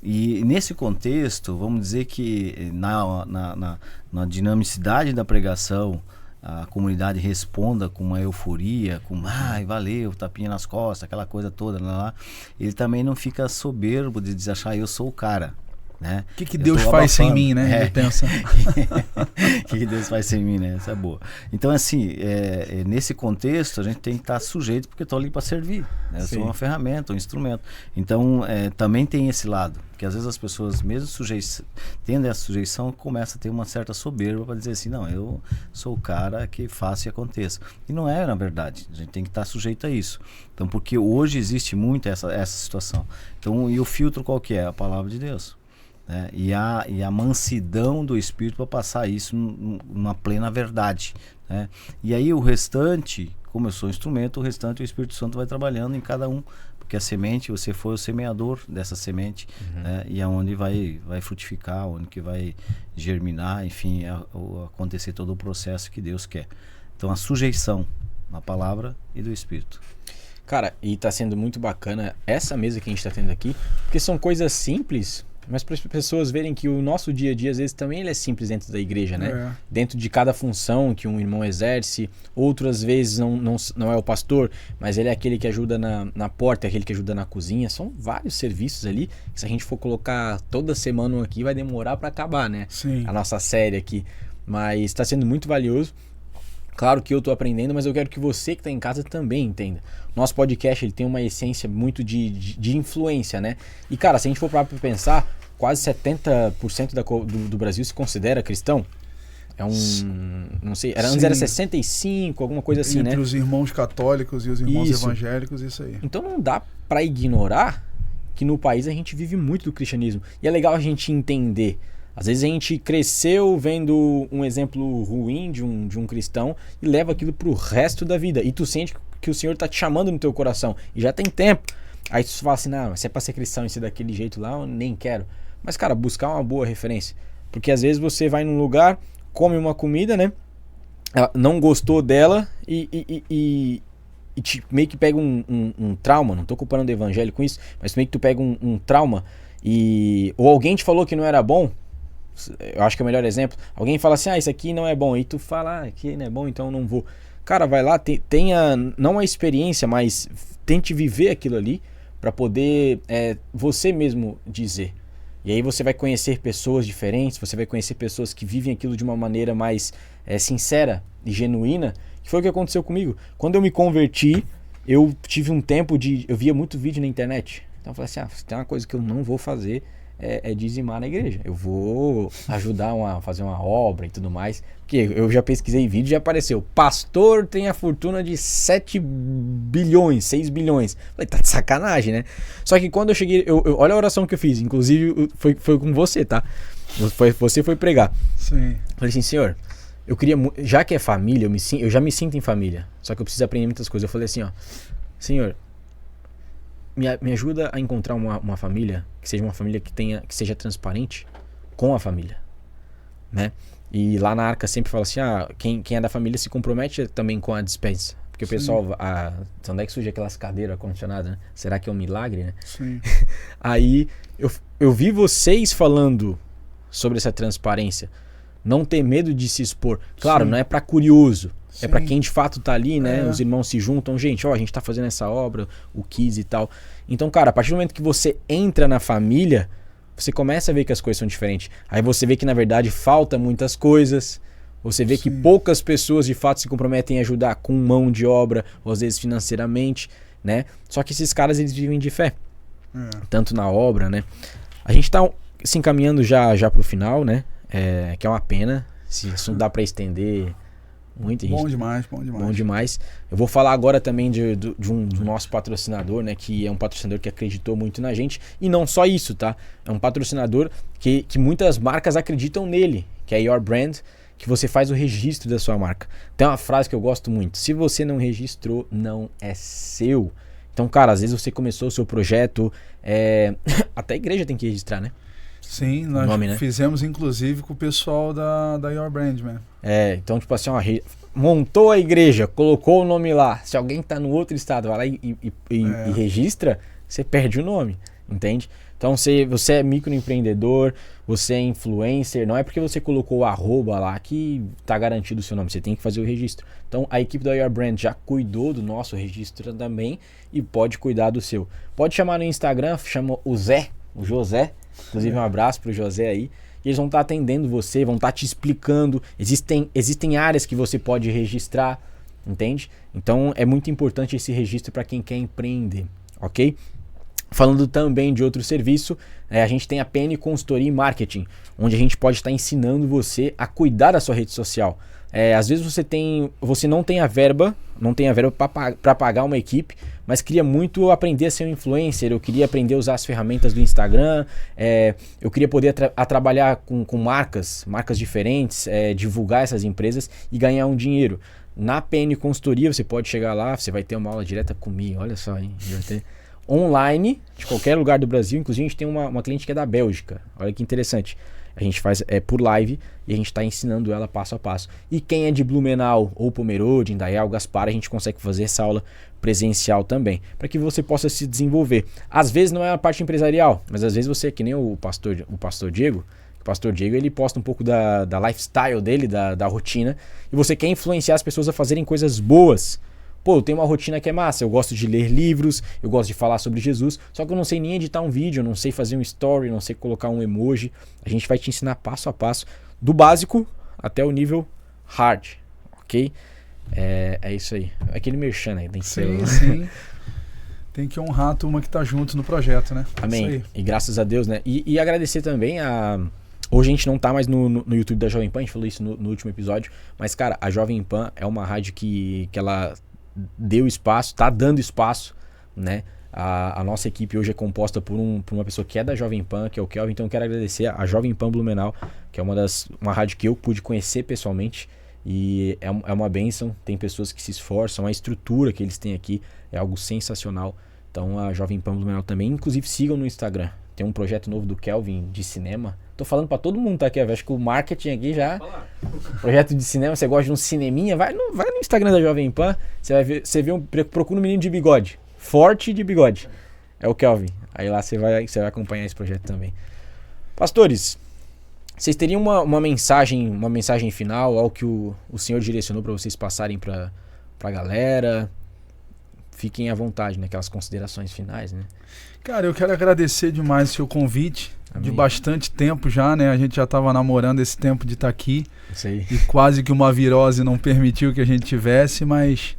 S3: E nesse contexto, vamos dizer que na dinamicidade da pregação, a comunidade responda com uma euforia, com ai, valeu, tapinha nas costas, aquela coisa toda, lá, ele também não fica soberbo de dizer, eu sou o cara. Né?
S2: O que Deus faz sem mim, né? Ele pensa.
S3: O que Deus faz sem mim, né? Essa é boa. Então, assim, nesse contexto, a gente tem que estar sujeito, porque eu estou ali para servir. Né? Eu sou uma ferramenta, um instrumento. Então, também tem esse lado, que às vezes as pessoas, mesmo tendo essa sujeição, começam a ter uma certa soberba para dizer assim, não, eu sou o cara que faço e aconteça. E não é, na verdade. A gente tem que estar sujeito a isso. Então, porque hoje existe muito essa situação. Então, e o filtro qual que é? A palavra de Deus. Né? E a mansidão do Espírito para passar isso numa plena verdade. Né? E aí o restante, como eu sou instrumento, o restante o Espírito Santo vai trabalhando em cada um, porque a semente, você foi o semeador dessa semente, né? E aonde vai frutificar, onde que vai germinar, enfim, acontecer todo o processo que Deus quer. Então a sujeição na palavra e do Espírito.
S1: Cara, e tá sendo muito bacana essa mesa que a gente tá tendo aqui, porque são coisas simples, mas para as pessoas verem que o nosso dia a dia, às vezes, também ele é simples dentro da igreja, né? Dentro de cada função que um irmão exerce, outras vezes não é o pastor, mas ele é aquele que ajuda na porta, aquele que ajuda na cozinha. São vários serviços ali, que se a gente for colocar toda semana um aqui, vai demorar para acabar, né?
S2: Sim.
S1: A nossa série aqui. Mas está sendo muito valioso. Claro que eu estou aprendendo, mas eu quero que você que está em casa também entenda. Nosso podcast ele tem uma essência muito de influência, né? E cara, se a gente for para pensar, quase 70% do Brasil se considera cristão. É não sei, antes era 65, alguma coisa assim, né?
S2: Entre os irmãos católicos e os irmãos evangélicos, isso aí.
S1: Então não dá para ignorar que no país a gente vive muito do cristianismo. E é legal a gente entender. Às vezes a gente cresceu vendo um exemplo ruim de um cristão e leva aquilo pro resto da vida. E tu sente que o Senhor tá te chamando no teu coração. E já tem tempo. Aí tu fala assim, não, se é pra ser cristão e ser daquele jeito lá, eu nem quero. Mas, cara, buscar uma boa referência. Porque às vezes você vai num lugar, come uma comida, né? Não gostou dela e meio que pega um trauma. Não tô comparando o evangelho com isso, mas meio que tu pega um trauma ou alguém te falou que não era bom. Eu acho que é o melhor exemplo. Alguém fala assim, isso aqui não é bom. E tu fala, aqui não é bom, então eu não vou. Cara, vai lá, tenha não a experiência, mas tente viver aquilo ali para poder você mesmo dizer. E aí você vai conhecer pessoas diferentes, você vai conhecer pessoas que vivem aquilo de uma maneira mais sincera e genuína, que foi o que aconteceu comigo. Quando eu me converti, eu tive um tempo eu via muito vídeo na internet. Então eu falei assim, tem uma coisa que eu não vou fazer, é dizimar na igreja. Eu vou ajudar a fazer uma obra e tudo mais. Porque eu já pesquisei vídeo e já apareceu. Pastor tem a fortuna de 7 bilhões, 6 bilhões. Falei, tá de sacanagem, né? Só que quando eu cheguei, olha a oração que eu fiz. Inclusive foi com você, tá? Você foi pregar.
S2: Sim.
S1: Falei assim, Senhor, eu queria, já que é família, eu já me sinto em família. Só que eu preciso aprender muitas coisas. Eu falei assim, Senhor, me ajuda a encontrar uma família que seja uma família que seja transparente com a família, né? E lá na Arca sempre fala assim, quem é da família se compromete também com a dispensa. Porque o pessoal, onde é que surge aquelas cadeiras condicionadas, né? Será que é um milagre, né?
S2: Sim.
S1: Aí eu vi vocês falando sobre essa transparência. Não ter medo de se expor. Claro, não é para curioso. Sim. É para quem de fato tá ali, né? Os irmãos se juntam. Gente, a gente tá fazendo essa obra, o Kids e tal. Então, cara, a partir do momento que você entra na família, você começa a ver que as coisas são diferentes. Aí você vê que, na verdade, falta muitas coisas. Você vê que poucas pessoas, de fato, se comprometem a ajudar com mão de obra, ou às vezes financeiramente, né? Só que esses caras, eles vivem de fé. Tanto na obra, né? A gente tá se encaminhando já pro final, né? Que é uma pena. Se isso não dá para estender muito.
S2: Bom demais.
S1: Bom demais. Eu vou falar agora também do nosso patrocinador, né? Que é um patrocinador que acreditou muito na gente. E não só isso, tá? É um patrocinador que muitas marcas acreditam nele, que é Your Brand, que você faz o registro da sua marca. Tem uma frase que eu gosto muito. Se você não registrou, não é seu. Então, cara, às vezes você começou o seu projeto, até a igreja tem que registrar, né?
S2: Sim, nós fizemos inclusive com o pessoal da Your Brand, né?
S1: Então tipo assim, montou a igreja, colocou o nome lá. Se alguém tá no outro estado, vai lá e registra, você perde o nome, entende? Então você é microempreendedor, você é influencer, não é porque você colocou o arroba lá que tá garantido o seu nome, você tem que fazer o registro. Então a equipe da Your Brand já cuidou do nosso registro também e pode cuidar do seu. Pode chamar no Instagram, chama o José, inclusive um abraço pro José aí. E eles vão estar atendendo você, vão estar te explicando. Existem áreas que você pode registrar, entende? Então é muito importante esse registro para quem quer empreender, ok? Falando também de outro serviço, a gente tem a PN Consultoria e Marketing, onde a gente pode estar ensinando você a cuidar da sua rede social. Às vezes você não tem a verba para pagar uma equipe, mas queria muito aprender a ser um influencer, eu queria aprender a usar as ferramentas do Instagram, eu queria poder trabalhar com marcas diferentes, divulgar essas empresas e ganhar um dinheiro. Na PN Consultoria você pode chegar lá, você vai ter uma aula direta comigo, olha só, hein? Vai ter online, de qualquer lugar do Brasil, inclusive a gente tem uma cliente que é da Bélgica, olha que interessante. A gente faz por live e a gente está ensinando ela passo a passo. E quem é de Blumenau ou Pomerode, Indaial, Gaspar, a gente consegue fazer essa aula presencial também, para que você possa se desenvolver. Às vezes não é a parte empresarial, mas às vezes você é que nem o pastor Diego. O pastor Diego ele posta um pouco da lifestyle dele, da rotina, e você quer influenciar as pessoas a fazerem coisas boas. Pô, eu tenho uma rotina que é massa, eu gosto de ler livros, eu gosto de falar sobre Jesus, só que eu não sei nem editar um vídeo, eu não sei fazer um story, não sei colocar um emoji. A gente vai te ensinar passo a passo, do básico até o nível hard, ok? É isso aí. Aquele merchan aí, tem que ser.
S2: Sim. Tem que honrar a turma que tá junto no projeto, né?
S1: Amém. E graças a Deus, né? E agradecer também a... Hoje a gente não tá mais no YouTube da Jovem Pan, a gente falou isso no último episódio, mas cara, a Jovem Pan é uma rádio que ela deu espaço, tá dando espaço, né? A nossa equipe hoje é composta por uma pessoa que é da Jovem Pan, que é o Kelvin, então eu quero agradecer a Jovem Pan Blumenau, que é uma rádio que eu pude conhecer pessoalmente e é uma bênção. Tem pessoas que se esforçam, a estrutura que eles têm aqui é algo sensacional. Então a Jovem Pan Blumenau também, inclusive sigam no Instagram, tem um projeto novo do Kelvin de cinema. Tô falando pra todo mundo, tá aqui, acho que o marketing aqui já... Projeto de cinema, você gosta de um cineminha, vai no Instagram da Jovem Pan, você procura um menino de bigode, forte de bigode, é o Kelvin. Aí lá você vai acompanhar esse projeto também. Pastores, vocês teriam uma mensagem final, algo que o Senhor direcionou para vocês passarem pra galera? Fiquem à vontade, naquelas considerações finais, né?
S2: Cara, eu quero agradecer demais o seu convite.
S1: Amém.
S2: De bastante tempo já, né? A gente já estava namorando esse tempo de estar aqui.
S1: Isso aí.
S2: E quase que uma virose não permitiu que a gente tivesse, mas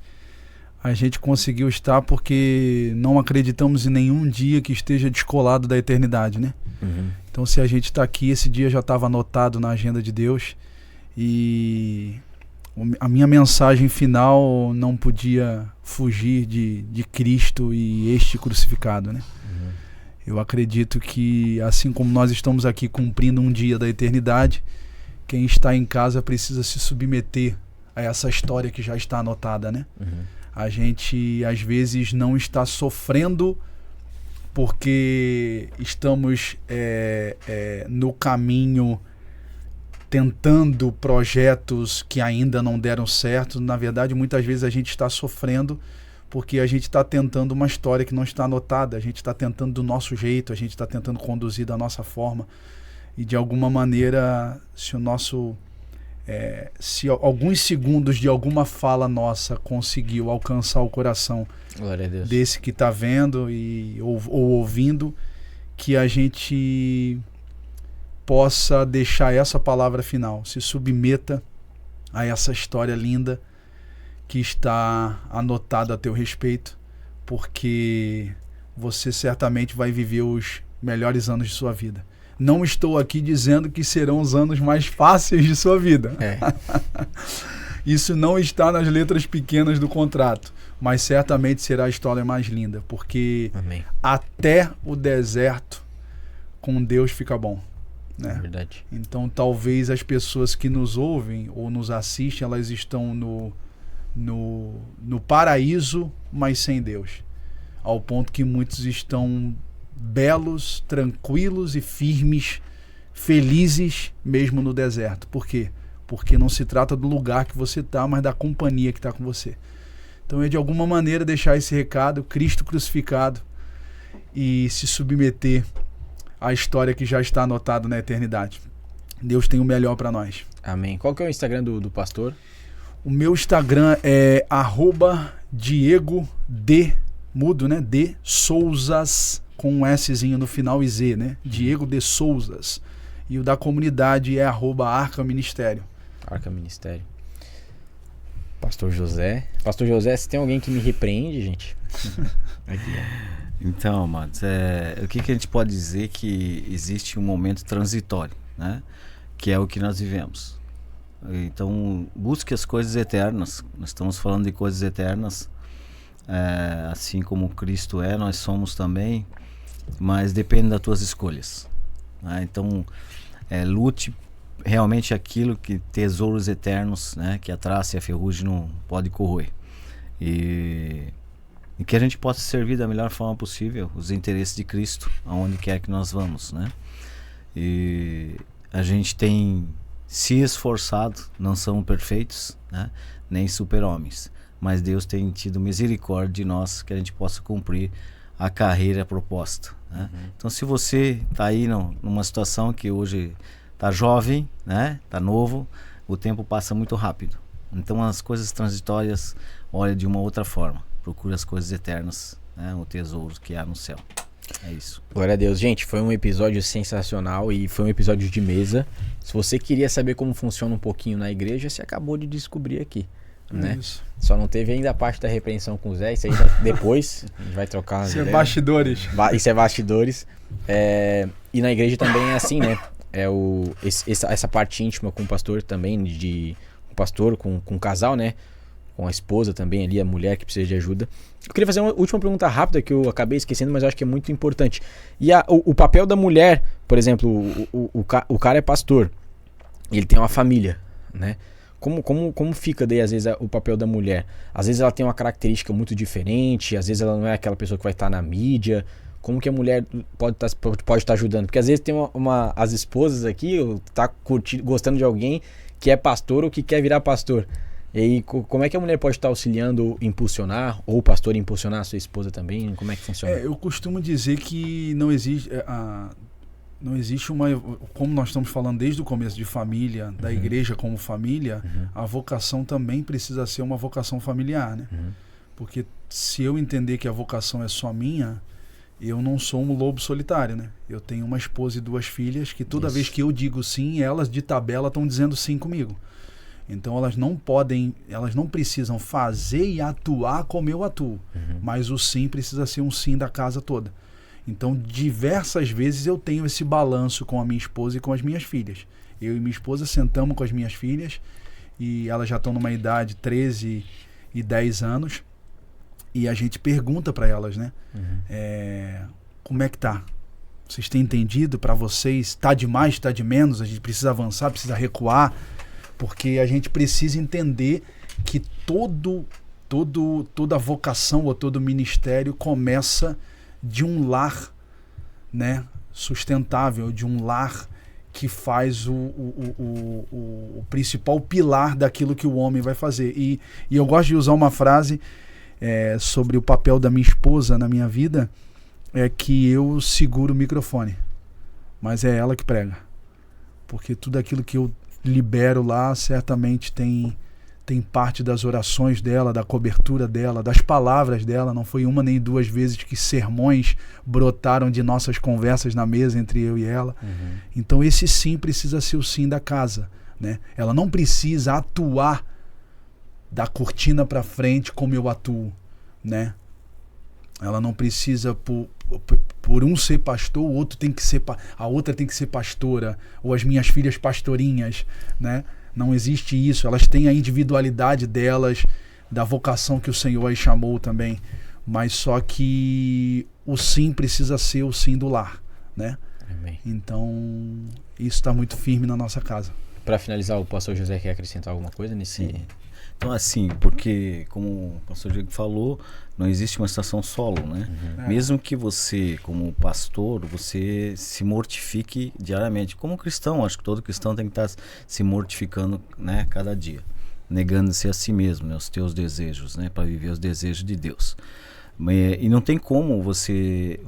S2: a gente conseguiu estar porque não acreditamos em nenhum dia que esteja descolado da eternidade, né?
S1: Uhum.
S2: Então se a gente está aqui, esse dia já estava anotado na agenda de Deus. E a minha mensagem final não podia fugir de Cristo e este crucificado, né? Eu acredito que, assim como nós estamos aqui cumprindo um dia da eternidade, quem está em casa precisa se submeter a essa história que já está anotada, né?
S1: Uhum.
S2: A gente, às vezes, não está sofrendo porque estamos no caminho tentando projetos que ainda não deram certo. Na verdade, muitas vezes a gente está sofrendo porque a gente está tentando uma história que não está anotada, a gente está tentando do nosso jeito, a gente está tentando conduzir da nossa forma, e de alguma maneira, se alguns segundos de alguma fala nossa conseguiu alcançar o coração
S1: Glória a Deus.
S2: desse que está vendo ou ouvindo, que a gente possa deixar essa palavra final, se submeta a essa história linda que está anotada a teu respeito, porque você certamente vai viver os melhores anos de sua vida. Não estou aqui dizendo que serão os anos mais fáceis de sua vida. Isso não está nas letras pequenas do contrato, mas certamente será a história mais linda, porque
S1: Amém.
S2: Até o deserto com Deus fica bom, né?
S1: É verdade.
S2: Então talvez as pessoas que nos ouvem ou nos assistem, elas estão no paraíso, mas sem Deus, ao ponto que muitos estão belos, tranquilos e firmes, felizes mesmo no deserto. Por quê? Porque não se trata do lugar que você está, mas da companhia que está com você. Então é de alguma maneira deixar esse recado, Cristo crucificado, e se submeter a história que já está anotada na eternidade. Deus tem o melhor para nós.
S1: Amém. Qual que é o Instagram do pastor?
S2: O meu Instagram é @Diego D, mudo, né? D Souzas, com um Szinho no final e Z, né? Diego de Souzas. E o da comunidade é @Arca Ministério.
S1: Arca Ministério. Pastor José. Pastor José, se tem alguém que me repreende, gente. Aqui, ó.
S3: Então, amados, o que a gente pode dizer que existe um momento transitório, né? Que é o que nós vivemos. Então, busque as coisas eternas. Nós estamos falando de coisas eternas, assim como Cristo é, nós somos também, mas depende das tuas escolhas, né? Então, lute realmente aquilo que tesouros eternos, né? Que a traça e a ferrugem não pode corroer. E que a gente possa servir da melhor forma possível os interesses de Cristo, aonde quer que nós vamos, né? E a gente tem se esforçado, não somos perfeitos, né? Nem super-homens, mas Deus tem tido misericórdia de nós, que a gente possa cumprir a carreira proposta, né? Então, se você está aí numa situação que hoje está jovem, né? Está novo, o tempo passa muito rápido. Então, as coisas transitórias, olha de uma outra forma. Procura as coisas eternas, né? O tesouro que há no céu. É isso.
S1: Glória a Deus. Gente, foi um episódio sensacional e foi um episódio de mesa. Se você queria saber como funciona um pouquinho na igreja, você acabou de descobrir aqui, né?
S2: Isso.
S1: Só não teve ainda a parte da repreensão com o Zé. Isso aí depois a gente vai trocar.
S2: Isso é bastidores.
S1: Isso é bastidores. E na igreja também é assim, né? Essa parte íntima com o pastor também, com o pastor, com o casal, né? Com a esposa também ali, a mulher que precisa de ajuda. Eu queria fazer uma última pergunta rápida que eu acabei esquecendo, mas eu acho que é muito importante. E o papel da mulher, por exemplo, o cara é pastor, ele tem uma família, né? Como fica daí, às vezes, o papel da mulher? Às vezes ela tem uma característica muito diferente, às vezes ela não é aquela pessoa que vai estar na mídia. Como que a mulher pode estar ajudando? Porque às vezes tem as esposas aqui, tá gostando de alguém que é pastor ou que quer virar pastor. E aí, como é que a mulher pode estar auxiliando, impulsionar, ou o pastor impulsionar a sua esposa também? Como é que funciona?
S2: Eu costumo dizer que não existe uma... Como nós estamos falando desde o começo de família, da igreja como família, a vocação também precisa ser uma vocação familiar, né? Porque se eu entender que a vocação é só minha, eu não sou um lobo solitário, né? Eu tenho uma esposa e 2 filhas que toda vez que eu digo sim, elas de tabela estão dizendo sim comigo. Então elas não precisam fazer e atuar como eu atuo, mas o sim precisa ser um sim da casa toda. Então diversas vezes eu tenho esse balanço com a minha esposa e com as minhas filhas. Eu e minha esposa sentamos com as minhas filhas e elas já estão numa idade 13 e 10 anos e a gente pergunta para elas, né? Como é que tá? Vocês têm entendido? Para vocês tá demais, tá de menos? A gente precisa avançar, precisa recuar? Porque a gente precisa entender que toda vocação ou todo ministério começa de um lar, né, sustentável, de um lar que faz o principal pilar daquilo que o homem vai fazer. E eu gosto de usar uma frase sobre o papel da minha esposa na minha vida, é que eu seguro o microfone, mas é ela que prega. Porque tudo aquilo que eu libero lá certamente tem parte das orações dela, da cobertura dela, das palavras dela. Não foi uma nem 2 vezes que sermões brotaram de nossas conversas na mesa entre eu e ela. Então esse sim precisa ser o sim da casa, né? Ela não precisa atuar da cortina para frente como eu atuo, né? Ela não precisa por um ser pastor, o outro tem que ser a outra tem que ser pastora, ou as minhas filhas pastorinhas, né? Não existe isso. Elas têm a individualidade delas, da vocação que o Senhor as chamou também, mas só que o sim precisa ser o sim do lar, né?
S1: Amém.
S2: Então isso está muito firme na nossa casa.
S1: Para finalizar, o pastor José quer acrescentar alguma coisa nesse?
S3: Sim. Então, assim, porque, como o pastor Diego falou, não existe uma estação solo, né? Mesmo que você, como pastor, você se mortifique diariamente. Como cristão, acho que todo cristão tem que estar se mortificando, né, cada dia. Negando-se a si mesmo, né, os teus desejos, né, para viver os desejos de Deus. E não tem como você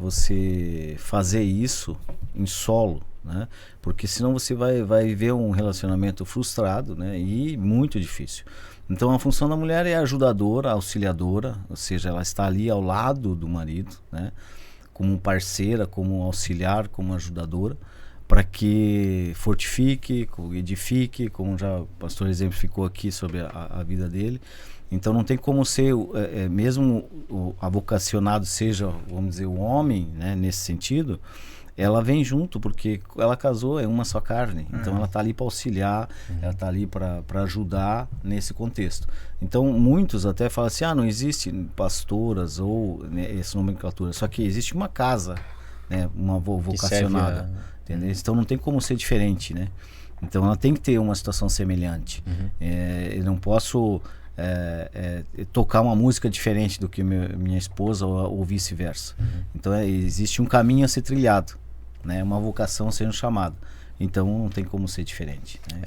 S3: fazer isso em solo, né? Porque senão você vai ver um relacionamento frustrado, né? E muito difícil. Então a função da mulher é ajudadora, auxiliadora, ou seja, ela está ali ao lado do marido, né? Como parceira, como auxiliar, como ajudadora, para que fortifique, edifique, como já o pastor exemplificou aqui sobre a vida dele. Então não tem como ser, mesmo a vocacionado seja, vamos dizer, o homem, né, nesse sentido, ela vem junto, porque ela casou, é uma só carne. Então ela está ali para auxiliar, ela está ali para ajudar nesse contexto. Então muitos até falam assim, não existe pastoras ou, né, essa nomenclatura, só que existe uma casa, né, uma vocacionada, entendeu? Então não tem como ser diferente, né? Então ela tem que ter uma situação semelhante. Eu não posso tocar uma música diferente do que minha esposa ou vice-versa. Então existe um caminho a ser trilhado, né? Uma vocação sendo chamada. Então não tem como ser diferente, né?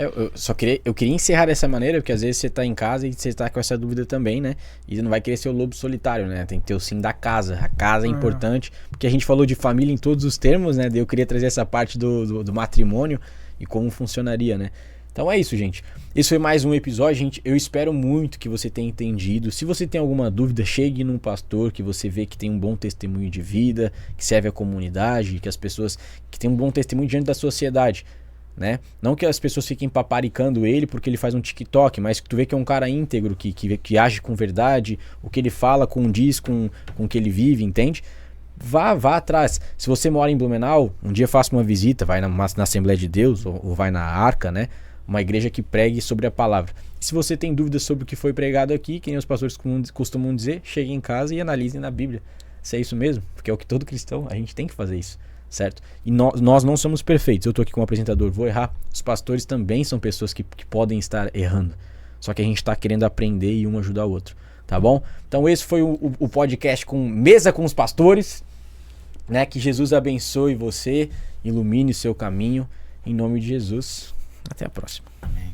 S1: Eu queria encerrar dessa maneira, porque às vezes você está em casa e você está com essa dúvida também, né? E você não vai querer ser o lobo solitário, né? Tem que ter o sim da casa. A casa é importante, porque a gente falou de família em todos os termos, né? Eu queria trazer essa parte do matrimônio e como funcionaria, né? Então é isso, gente. Esse foi mais um episódio, gente. Eu espero muito que você tenha entendido. Se você tem alguma dúvida, chegue num pastor que você vê que tem um bom testemunho de vida, que serve à comunidade, que as pessoas que tem um bom testemunho diante da sociedade, né? Não que as pessoas fiquem paparicando ele porque ele faz um TikTok, mas que tu vê que é um cara íntegro, que age com verdade, o que ele fala condiz com o que ele vive, entende? Vá atrás. Se você mora em Blumenau, um dia faça uma visita, vai na Assembleia de Deus ou vai na Arca, né? Uma igreja que pregue sobre a palavra. E se você tem dúvidas sobre o que foi pregado aqui, que nem os pastores costumam dizer, chegue em casa e analise na Bíblia. Se é isso mesmo, porque é o que todo cristão, a gente tem que fazer isso, certo? E nós não somos perfeitos. Eu tô aqui como apresentador, vou errar. Os pastores também são pessoas que podem estar errando. Só que a gente tá querendo aprender e um ajudar o outro, tá bom? Então esse foi o podcast com Mesa com os Pastores, né? Que Jesus abençoe você, ilumine o seu caminho, em nome de Jesus. Até a próxima.
S3: Amém.